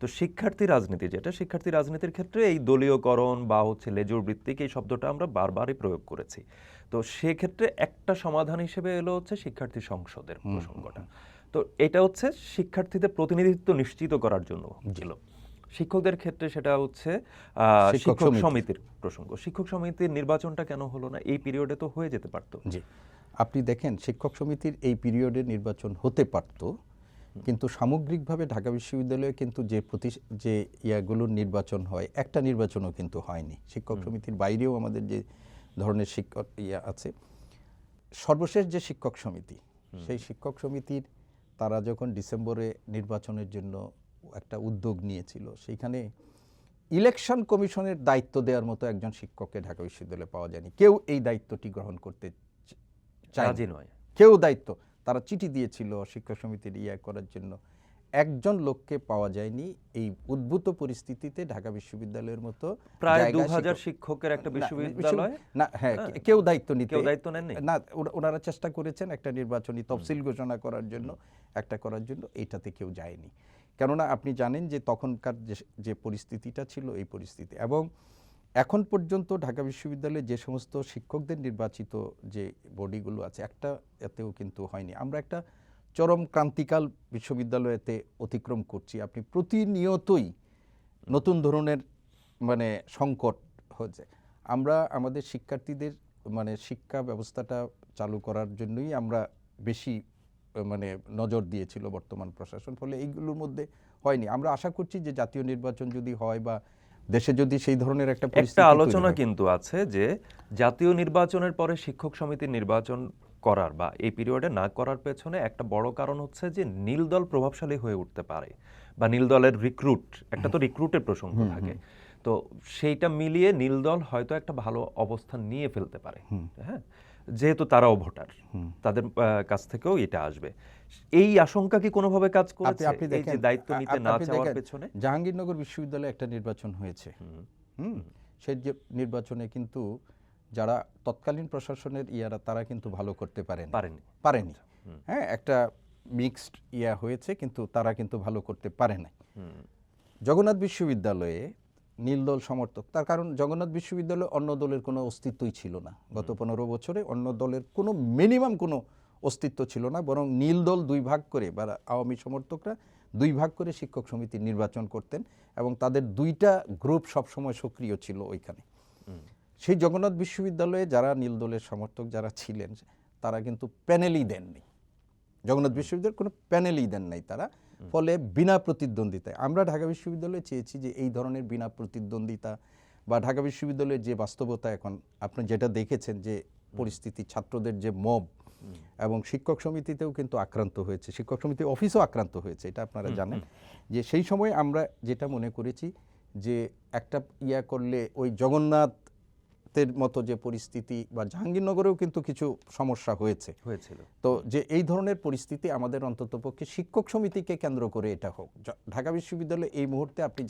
তো শিক্ষার্থী রাজনীতি শিক্ষার্থী রাজনীতির ক্ষেত্রে এই দলীয়করণ বা লেজুর ভিত্তিক এই শব্দটা আমরা বারবারই প্রয়োগ করেছি। তো সেক্ষেত্রে একটা সমাধান হিসেবে এলো শিক্ষার্থী সংসদের প্রসঙ্গটা। তো এটা শিক্ষার্থীদের প্রতিনিধিত্ব নিশ্চিত করার জন্য ছিল। শিক্ষকদের ক্ষেত্রে সেটা শিক্ষক সমিতির প্রসঙ্গ। শিক্ষক সমিতির নির্বাচনটা কেন হলো না? এই পিরিয়ডে তো হয়ে যেতে পারতো। জি, আপনি দেখেন শিক্ষক সমিতির এই পিরিয়ডে নির্বাচন হতে পারত, কিন্তু সামগ্রিকভাবে ঢাকা বিশ্ববিদ্যালয়ে কিন্তু যে ইয়াগুলোর নির্বাচন হয়, একটা নির্বাচনও কিন্তু হয়নি। শিক্ষক সমিতির বাইরেও আমাদের যে ধরনের শিক্ষক আছে, সর্বশেষ যে শিক্ষক সমিতি, সেই শিক্ষক সমিতির তারা যখন ডিসেম্বরে নির্বাচনের জন্য একটা উদ্যোগ নিয়েছিল, সেইখানে ইলেকশন কমিশনের দায়িত্ব দেওয়ার মতো একজন শিক্ষককে ঢাকা বিশ্ববিদ্যালয়ে পাওয়া যায়নি। কেউ এই দায়িত্বটি গ্রহণ করতে রাজি নয়, কেউ দায়িত্ব, তারা চিঠি দিয়েছিল শিক্ষক সমিতির করার জন্য, একজন লোককে পাওয়া যায়নি। এই উদ্ভূত পরিস্থিতিতে ঢাকা বিশ্ববিদ্যালয়ের মতো প্রায় 2000 শিক্ষকের একটা বিশ্ববিদ্যালয় না, হ্যাঁ, কেউ দায়িত্ব নেননি না। ওনারা চেষ্টা করেছেন একটা নির্বাচনী তফসিল ঘোষণা করার জন্য, করার জন্য, এইটাতে কেউ যায়নি। কেননা আপনি জানেন যে তখনকার যে পরিস্থিতিটা ছিল, এই পরিস্থিতি, এবং এখন পর্যন্ত ঢাকা বিশ্ববিদ্যালয়ে যে সমস্ত শিক্ষকদের নির্বাচিত যে বডিগুলো আছে, একটা এতেও কিন্তু হয়নি। আমরা একটা চরম ক্রান্তিকাল বিশ্ববিদ্যালয়েতে অতিক্রম করছি। আপনি প্রতিনিয়তই নতুন ধরনের মানে সংকট হচ্ছে। আমরা আমাদের শিক্ষার্থীদের মানে শিক্ষা ব্যবস্থাটা চালু করার জন্যই আমরা বেশি মানে নজর দিয়েছিল বর্তমান প্রশাসন, ফলে এইগুলোর মধ্যে হয়নি। আমরা আশা করছি যে জাতীয় নির্বাচন যদি হয় বা দেশে যদি সেই ধরনের একটা আলোচনা কিন্তু আছে যে জাতীয় নির্বাচনের পরে শিক্ষক সমিতির নির্বাচন করার বা এই পিরিয়ডে না করার পেছনে একটা বড় কারণ হচ্ছে যে নীল দল প্রভাবশালী হয়ে উঠতে পারে, বা নীল দলের একটা তো রিক্রুটের প্রসঙ্গ থাকে। তো সেইটা মিলিয়ে নীল দল হয়তো একটা ভালো অবস্থান নিয়ে ফেলতে পারে, হ্যাঁ, যেহেতু তারাও ভোটার, তাদের কাছ থেকেও এটা আসবে। এই আশঙ্কা কি কোনোভাবে কাজ করেছে এই যে দায়িত্ব নিতে না চাওয়ার পেছনে? জাহাঙ্গীরনগর বিশ্ববিদ্যালয়ে একটা নির্বাচন হয়েছে, সেই নির্বাচনে কিন্তু যারা তৎকালীন প্রশাসনের তারা কিন্তু ভালো করতে পারেনি। হ্যাঁ, একটা মিক্সড হয়েছে, কিন্তু তারা কিন্তু ভালো করতে পারে নাই। জগন্নাথ বিশ্ববিদ্যালয়ে নীলদল সমর্থক, তার কারণ জগন্নাথ বিশ্ববিদ্যালয়ে অন্য দলের কোনো অস্তিত্বই ছিল না। গত 15 বছরে অন্য দলের কোনো মিনিমাম কোনো অস্তিত্ব ছিল না, বরং নীলদল 2 ভাগ করে বা আওয়ামী সমর্থকরা 2 ভাগ করে শিক্ষক সমিতির নির্বাচন করতেন, এবং তাদের 2টা গ্রুপ সবসময় সক্রিয় ছিল ওইখানে। সেই জগন্নাথ বিশ্ববিদ্যালয়ে যারা নীলদলের সমর্থক যারা ছিলেন, তারা কিন্তু প্যানেলই দেননি, জগন্নাথ বিশ্ববিদ্যালয়ের কোনো প্যানেলই দেন নাই তারা। ফলে বিনা প্রতিদ্বন্দ্বিতায় আমরা ঢাকা বিশ্ববিদ্যালয়ে চেয়েছি যে এই ধরনের বিনা প্রতিদ্বন্দ্বিতা বা ঢাকা বিশ্ববিদ্যালয়ের যে বাস্তবতা, এখন আপনি যেটা দেখেছেন যে পরিস্থিতি, ছাত্রদের যে মব, এবং শিক্ষক সমিতিতেও কিন্তু আক্রান্ত হয়েছে, শিক্ষক সমিতি অফিসও আক্রান্ত হয়েছে, এটা আপনারা জানেন। যে সেই সময় আমরা যেটা মনে করেছি যে একটা করলে ওই জগন্নাথের মতো যে পরিস্থিতি, বা জাহাঙ্গীরনগরেও কিন্তু কিছু সমস্যা হয়েছিল, তো যে এই ধরনের পরিস্থিতি আমাদের অন্ততপক্ষে শিক্ষক সমিতিকে কেন্দ্র করে এটা হোক। ঢাকা বিশ্ববিদ্যালয়ে এই মুহূর্তে আপনি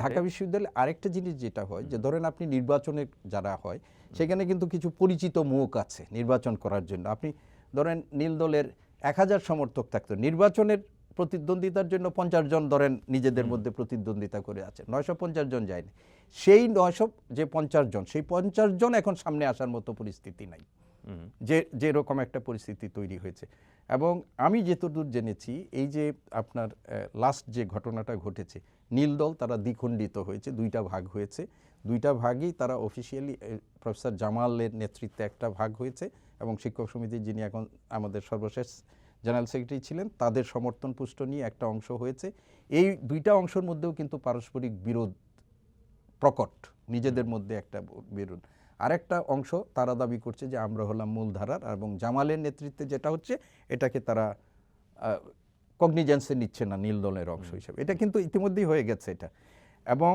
ঢাকা বিশ্ববিদ্যালয়ে আরেকটা জিনিস যেটা হয় যে ধরেন আপনি নির্বাচনে যারা হয়, সেখানে কিন্তু কিছু পরিচিত মুখ আছে নির্বাচন করার জন্য। আপনি ধরেন নীল দলের 1000 সমর্থক থাকতো, নির্বাচনের প্রতিদ্বন্দ্বিতার জন্য 50 জন ধরেন নিজেদের মধ্যে প্রতিদ্বন্দ্বিতা করে আছে, 950 জন যায়নি। সেই 900 যে 50 জন, সেই 50 জন এখন সামনে আসার মতো পরিস্থিতি নাই, যেরকম একটা পরিস্থিতি তৈরি হয়েছে। এবং আমি যতদূর জেনেছি, এই যে আপনার লাস্ট যে ঘটনাটা ঘটেছে, নীল দল তারা দ্বিখণ্ডিত হয়েছে, দুইটা ভাগ হয়েছে। দুইটা ভাগই তারা অফিসিয়ালি প্রফেসর জামালের নেতৃত্বে একটা ভাগ হয়েছে, এবং শিক্ষক সমিতির যিনি এখন আমাদের সর্বশেষ জেনারেল সেক্রেটারি ছিলেন, তাদের সমর্থন পুষ্ট নিয়ে একটা অংশ হয়েছে। এই দুইটা অংশের মধ্যেও কিন্তু পারস্পরিক বিরোধ প্রকট, নিজেদের মধ্যে একটা বিরোধ। আরেকটা অংশ তারা দাবি করছে যে আমরা হলাম মূলধারার, এবং জামালের নেতৃত্বে যেটা হচ্ছে এটাকে তারা কগনিজেন্সে নিচ্ছে না নীল দলের অংশ হিসেবে। এটা কিন্তু ইতিমধ্যেই হয়ে গেছে এটা। এবং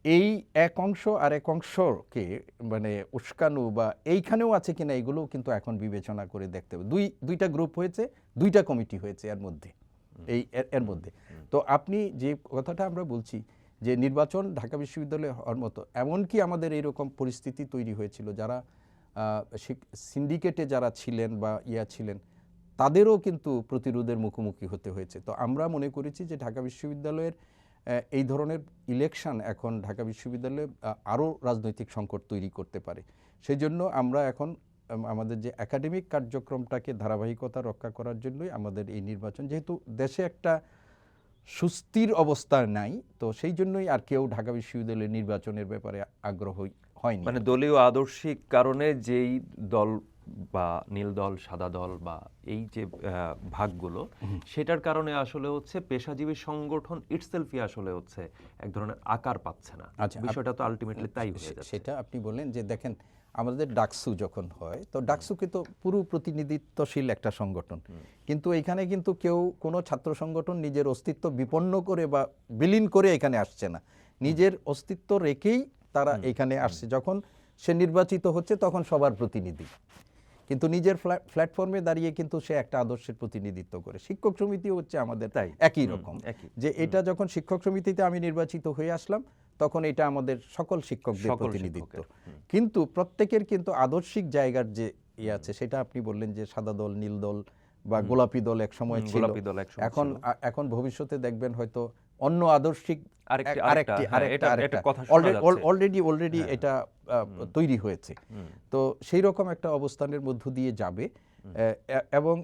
এই এক অংশ আর এক অংশকে মানে উস্কানো বা এইখানেও আছে কিনা, এগুলোও কিন্তু এখন বিবেচনা করে দেখতে হবে। দুইটা গ্রুপ হয়েছে, দুইটা কমিটি হয়েছে এর মধ্যে, এর মধ্যে। তো আপনি যে কথাটা আমরা বলছি যে নির্বাচন ঢাকা বিশ্ববিদ্যালয়ে হওয়ার মতো, এমনকি আমাদের এইরকম পরিস্থিতি তৈরি হয়েছিল, যারা সিন্ডিকেটে যারা ছিলেন বা ছিলেন, তাদেরও কিন্তু প্রতিরোধের মুখোমুখি হতে হয়েছে। তো আমরা মনে করেছি যে ঢাকা বিশ্ববিদ্যালয়ের এই ধরনের ইলেকশন এখন ঢাকা বিশ্ববিদ্যালয়ে আরও রাজনৈতিক সংকট তৈরি করতে পারে। সেই জন্য আমরা এখন আমাদের যে একাডেমিক কার্যক্রমটাকে ধারাবাহিকতা রক্ষা করার জন্যই আমাদের এই নির্বাচন, যেহেতু দেশে একটা সুস্থির অবস্থা নাই, তো সেই জন্যই আর কেউ ঢাকা বিশ্ববিদ্যালয়ের নির্বাচনের ব্যাপারে আগ্রহী হয়নি। মানে দলীয় আদর্শিক কারণে যেই দল বা নীল দল, সাদা দল বা এই যে ভাগগুলো, সেটার কারণে আসলে হচ্ছে পেশাজীবী সংগঠন ইটসেলফই আসলে হচ্ছে এক ধরনের আকার পাচ্ছে না। আচ্ছা, বিষয়টা তো আলটিমেটলি তাই হয়ে যাচ্ছে। সেটা আপনি বললেন যে দেখেন আমাদের ডাকসু যখন হয়, তো ডাকসুকে তো পুরো প্রতিনিধিত্বশীল একটা সংগঠন, কিন্তু এখানে কিন্তু কেউ কোনো ছাত্র সংগঠন নিজের অস্তিত্ব বিপন্ন করে বা বিলীন করে এখানে আসছে না, নিজের অস্তিত্ব রেখেই তারা এখানে আসছে। যখন সে নির্বাচিত হচ্ছে তখন সবার প্রতিনিধি, কিন্তু নিজের প্ল্যাটফর্মে দাঁড়িয়ে কিন্তু সে একটা আদর্শের প্রতিনিধিত্ব করে। শিক্ষক সমিতিও হচ্ছে আমাদের তাই একই রকম, যে এটা যখন শিক্ষক সমিতিতে আমি নির্বাচিত হয়ে আসলাম, তখন এটা আমাদের সকল শিক্ষকদের প্রতিনিধিত্ব। কিন্তু প্রত্যেকের কিন্তু আদর্শিক জায়গার যে আছে, সেটা আপনি বললেন যে সাদা দল, নীল দল বা গোলাপি দল এক সময় ছিল, এখন ভবিষ্যতে দেখবেন হয়তো অন্য আদর্শিক অলরেডি এটা তৈরি হয়েছে। তো সেই রকম একটা অবস্থানের মধ্য দিয়ে যাবে, এবং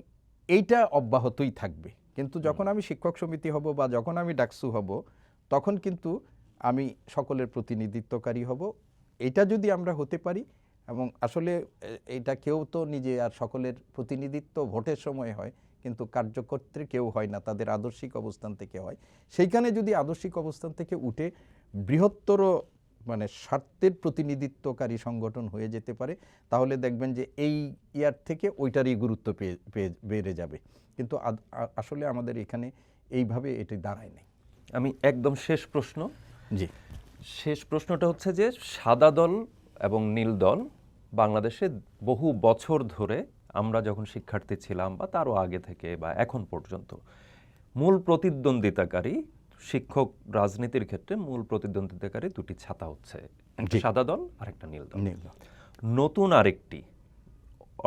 এইটা অব্যাহতই থাকবে। কিন্তু যখন আমি শিক্ষক সমিতি হব বা যখন আমি ডাকসু হব, তখন কিন্তু আমি সকলের প্রতিনিধিত্বকারী হব। এটা যদি আমরা হতে পারি, এবং আসলে এটা কেউ তো নিজে আর সকলের প্রতিনিধিত্ব ভোটের সময় হয়, কিন্তু কার্যকর্ত্রী কেউ হয় না, তাদের আদর্শিক অবস্থান থেকে হয়। সেইখানে যদি আদর্শিক অবস্থান থেকে উঠে বৃহত্তর মানে স্বার্থের প্রতিনিধিত্বকারী সংগঠন হয়ে যেতে পারে, তাহলে দেখবেন যে এই ইয়ার থেকে ওইটারই গুরুত্ব বেড়ে যাবে। কিন্তু আসলে আমাদের এখানে এইভাবে এটি দাঁড়ায় নাই। আমি একদম শেষ প্রশ্ন, জি, শেষ প্রশ্নটা হচ্ছে যে সাদা দল এবং নীল দল বাংলাদেশে বহু বছর ধরে, আমরা যখন শিক্ষার্থী ছিলাম বা তারও আগে থেকে বা এখন পর্যন্ত, মূল প্রতিদ্বন্দ্বিতাকারী শিক্ষক রাজনীতির ক্ষেত্রে মূল প্রতিদ্বন্দ্বিতাকারী দুটি ছাতা হচ্ছে, একটা সাদা দল আর একটা নীল দল। নতুন আরেকটি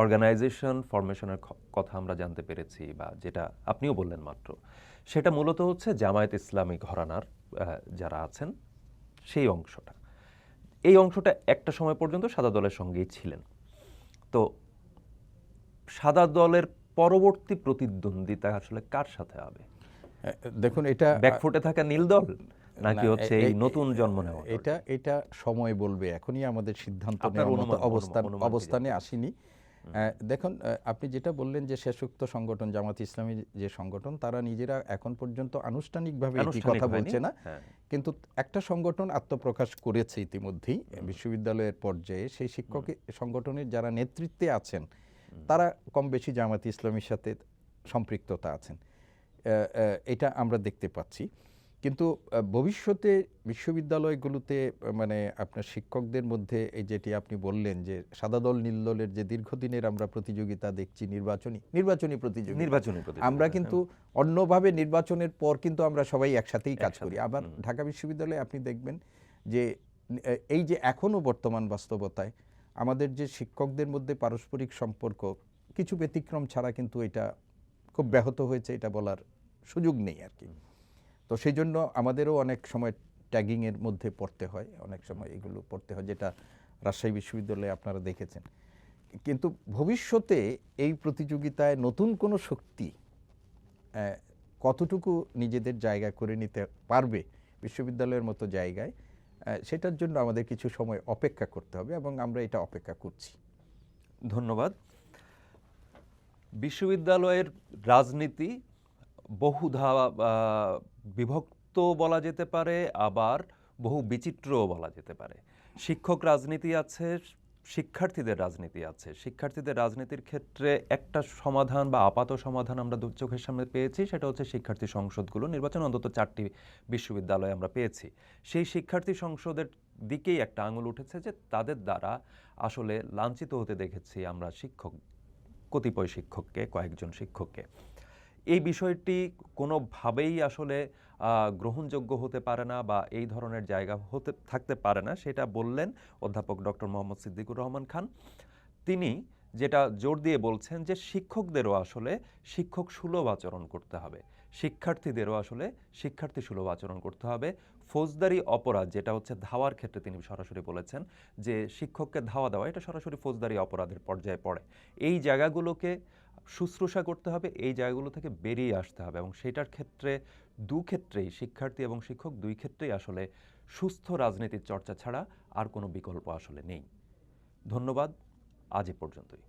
অর্গানাইজেশন ফরমেশনের কথা আমরা জানতে পেরেছি, বা যেটা আপনিও বললেন মাত্র, সেটা মূলত হচ্ছে জামায়াত ইসলামী ঘরানার যারা আছেন সেই অংশটা। এই অংশটা একটা সময় পর্যন্ত সাদা দলের সঙ্গেই ছিলেন। তো সাদা দলের পরবর্তী প্রতিদ্বন্দ্বিতা আসলে কার সাথে হবে? দেখুন, এটা ব্যাকফুটে থাকা নীল দল নাকি হচ্ছে এই নতুন জন্ম নেওয়া? এটা সময় বলবে, এখনই আমাদের সিদ্ধান্ত নেওয়ার মতো অবস্থানে আসেনি। দেখুন, আপনি যেটা বললেন যে শেষোক্ত সংগঠন জামাত ইসলামী যে সংগঠন, তারা নিজেরা এখন পর্যন্ত আনুষ্ঠানিকভাবে এই কথা বলছে না, কিন্তু একটা সংগঠন আত্মপ্রকাশ করেছে ইতিমধ্যেই বিশ্ববিদ্যালয়ের পর্যায়ে। সেই শিক্ষক সংগঠনের যারা নেতৃত্বে আছেন, তারা কম বেশি জামাত ইসলামীর সাথে সম্পৃক্ততা আছেন, এটা আমরা দেখতে পাচ্ছি। কিন্তু ভবিষ্যতে বিশ্ববিদ্যালয়গুলোতে মানে আপনার শিক্ষকদের মধ্যে এই যেটি আপনি বললেন যে সাদা দল নীল দলের যে দীর্ঘদিনের আমরা প্রতিযোগিতা দেখছি, নির্বাচনী প্রতিযোগিতা, আমরা কিন্তু অন্যভাবে নির্বাচনের পর কিন্তু আমরা সবাই একসাথেই কাজ করি। আবার ঢাকা বিশ্ববিদ্যালয়ে আপনি দেখবেন যে এই যে এখনো বর্তমান বাস্তবতায় আমাদের যে শিক্ষকদের মধ্যে পারস্পরিক সম্পর্ক কিছু ব্যতিক্রম ছাড়া কিন্তু এটা খুব ব্যাহত হয়েছে, এটা বলার সুযোগ নেই আর কি। তো সেই জন্য আমাদেরও অনেক সময় ট্যাগিংয়ের মধ্যে পড়তে হয়, অনেক সময় এগুলো পড়তে হয়, যেটা রাজশাহী বিশ্ববিদ্যালয়ে আপনারা দেখেছেন। কিন্তু ভবিষ্যতে এই প্রতিযোগিতায় নতুন কোনো শক্তি কতটুকু নিজেদের জায়গা করে নিতে পারবে বিশ্ববিদ্যালয়ের মতো জায়গায়, সেটার জন্য আমাদের কিছু সময় অপেক্ষা করতে হবে এবং আমরা এটা অপেক্ষা করছি। ধন্যবাদ। বিশ্ববিদ্যালয়ের রাজনীতি বহুধা বিভক্ত বলা যেতে পারে, আবার বহু বিচিত্রও বলা যেতে পারে। শিক্ষক রাজনীতি আছে, শিক্ষার্থীদের রাজনীতি আছে। শিক্ষার্থীদের রাজনীতির ক্ষেত্রে একটা সমাধান বা আপাত সমাধান আমরা দু চোখের সামনে পেয়েছি, সেটা হচ্ছে শিক্ষার্থী সংসদগুলো নির্বাচন। অন্তত 4টি বিশ্ববিদ্যালয়ে আমরা পেয়েছি। সেই শিক্ষার্থী সংসদের দিকেই একটা আঙুল উঠেছে যে তাদের দ্বারা আসলে লাঞ্ছিত হতে দেখেছি আমরা কতিপয় শিক্ষককে, কয়েকজন শিক্ষককে। এই বিষয়টি কোনোভাবেই আসলে গ্রহণযোগ্য হতে পারে না বা এই ধরনের জায়গা থাকতে পারে না, সেটা বললেন অধ্যাপক ডক্টর মোহাম্মদ সিদ্দিকুর রহমান খান। তিনি যেটা জোর দিয়ে বলছেন যে শিক্ষকদেরও আসলে শিক্ষক সুলভ আচরণ করতে হবে, শিক্ষার্থীদেরও আসলে শিক্ষার্থী সুলভ আচরণ করতে হবে। ফৌজদারি অপরাধ যেটা হচ্ছে ধাওয়ার ক্ষেত্রে তিনি সরাসরি বলেছেন যে শিক্ষককে ধাওয়া দেওয়া এটা সরাসরি ফৌজদারি অপরাধের পর্যায়ে পড়ে। এই জায়গাগুলোকে শুশ্রূষা করতে হবে, এই জায়গাগুলো থেকে বেরিয়ে আসতে হবে এবং সেটার ক্ষেত্রে ক্ষেত্রেই শিক্ষার্থী এবং শিক্ষক দুই ক্ষেত্রেই আসলে সুস্থ রাজনীতির চর্চা ছাড়া আর কোনো বিকল্প আসলে নেই। ধন্যবাদ, আজ এ পর্যন্তই।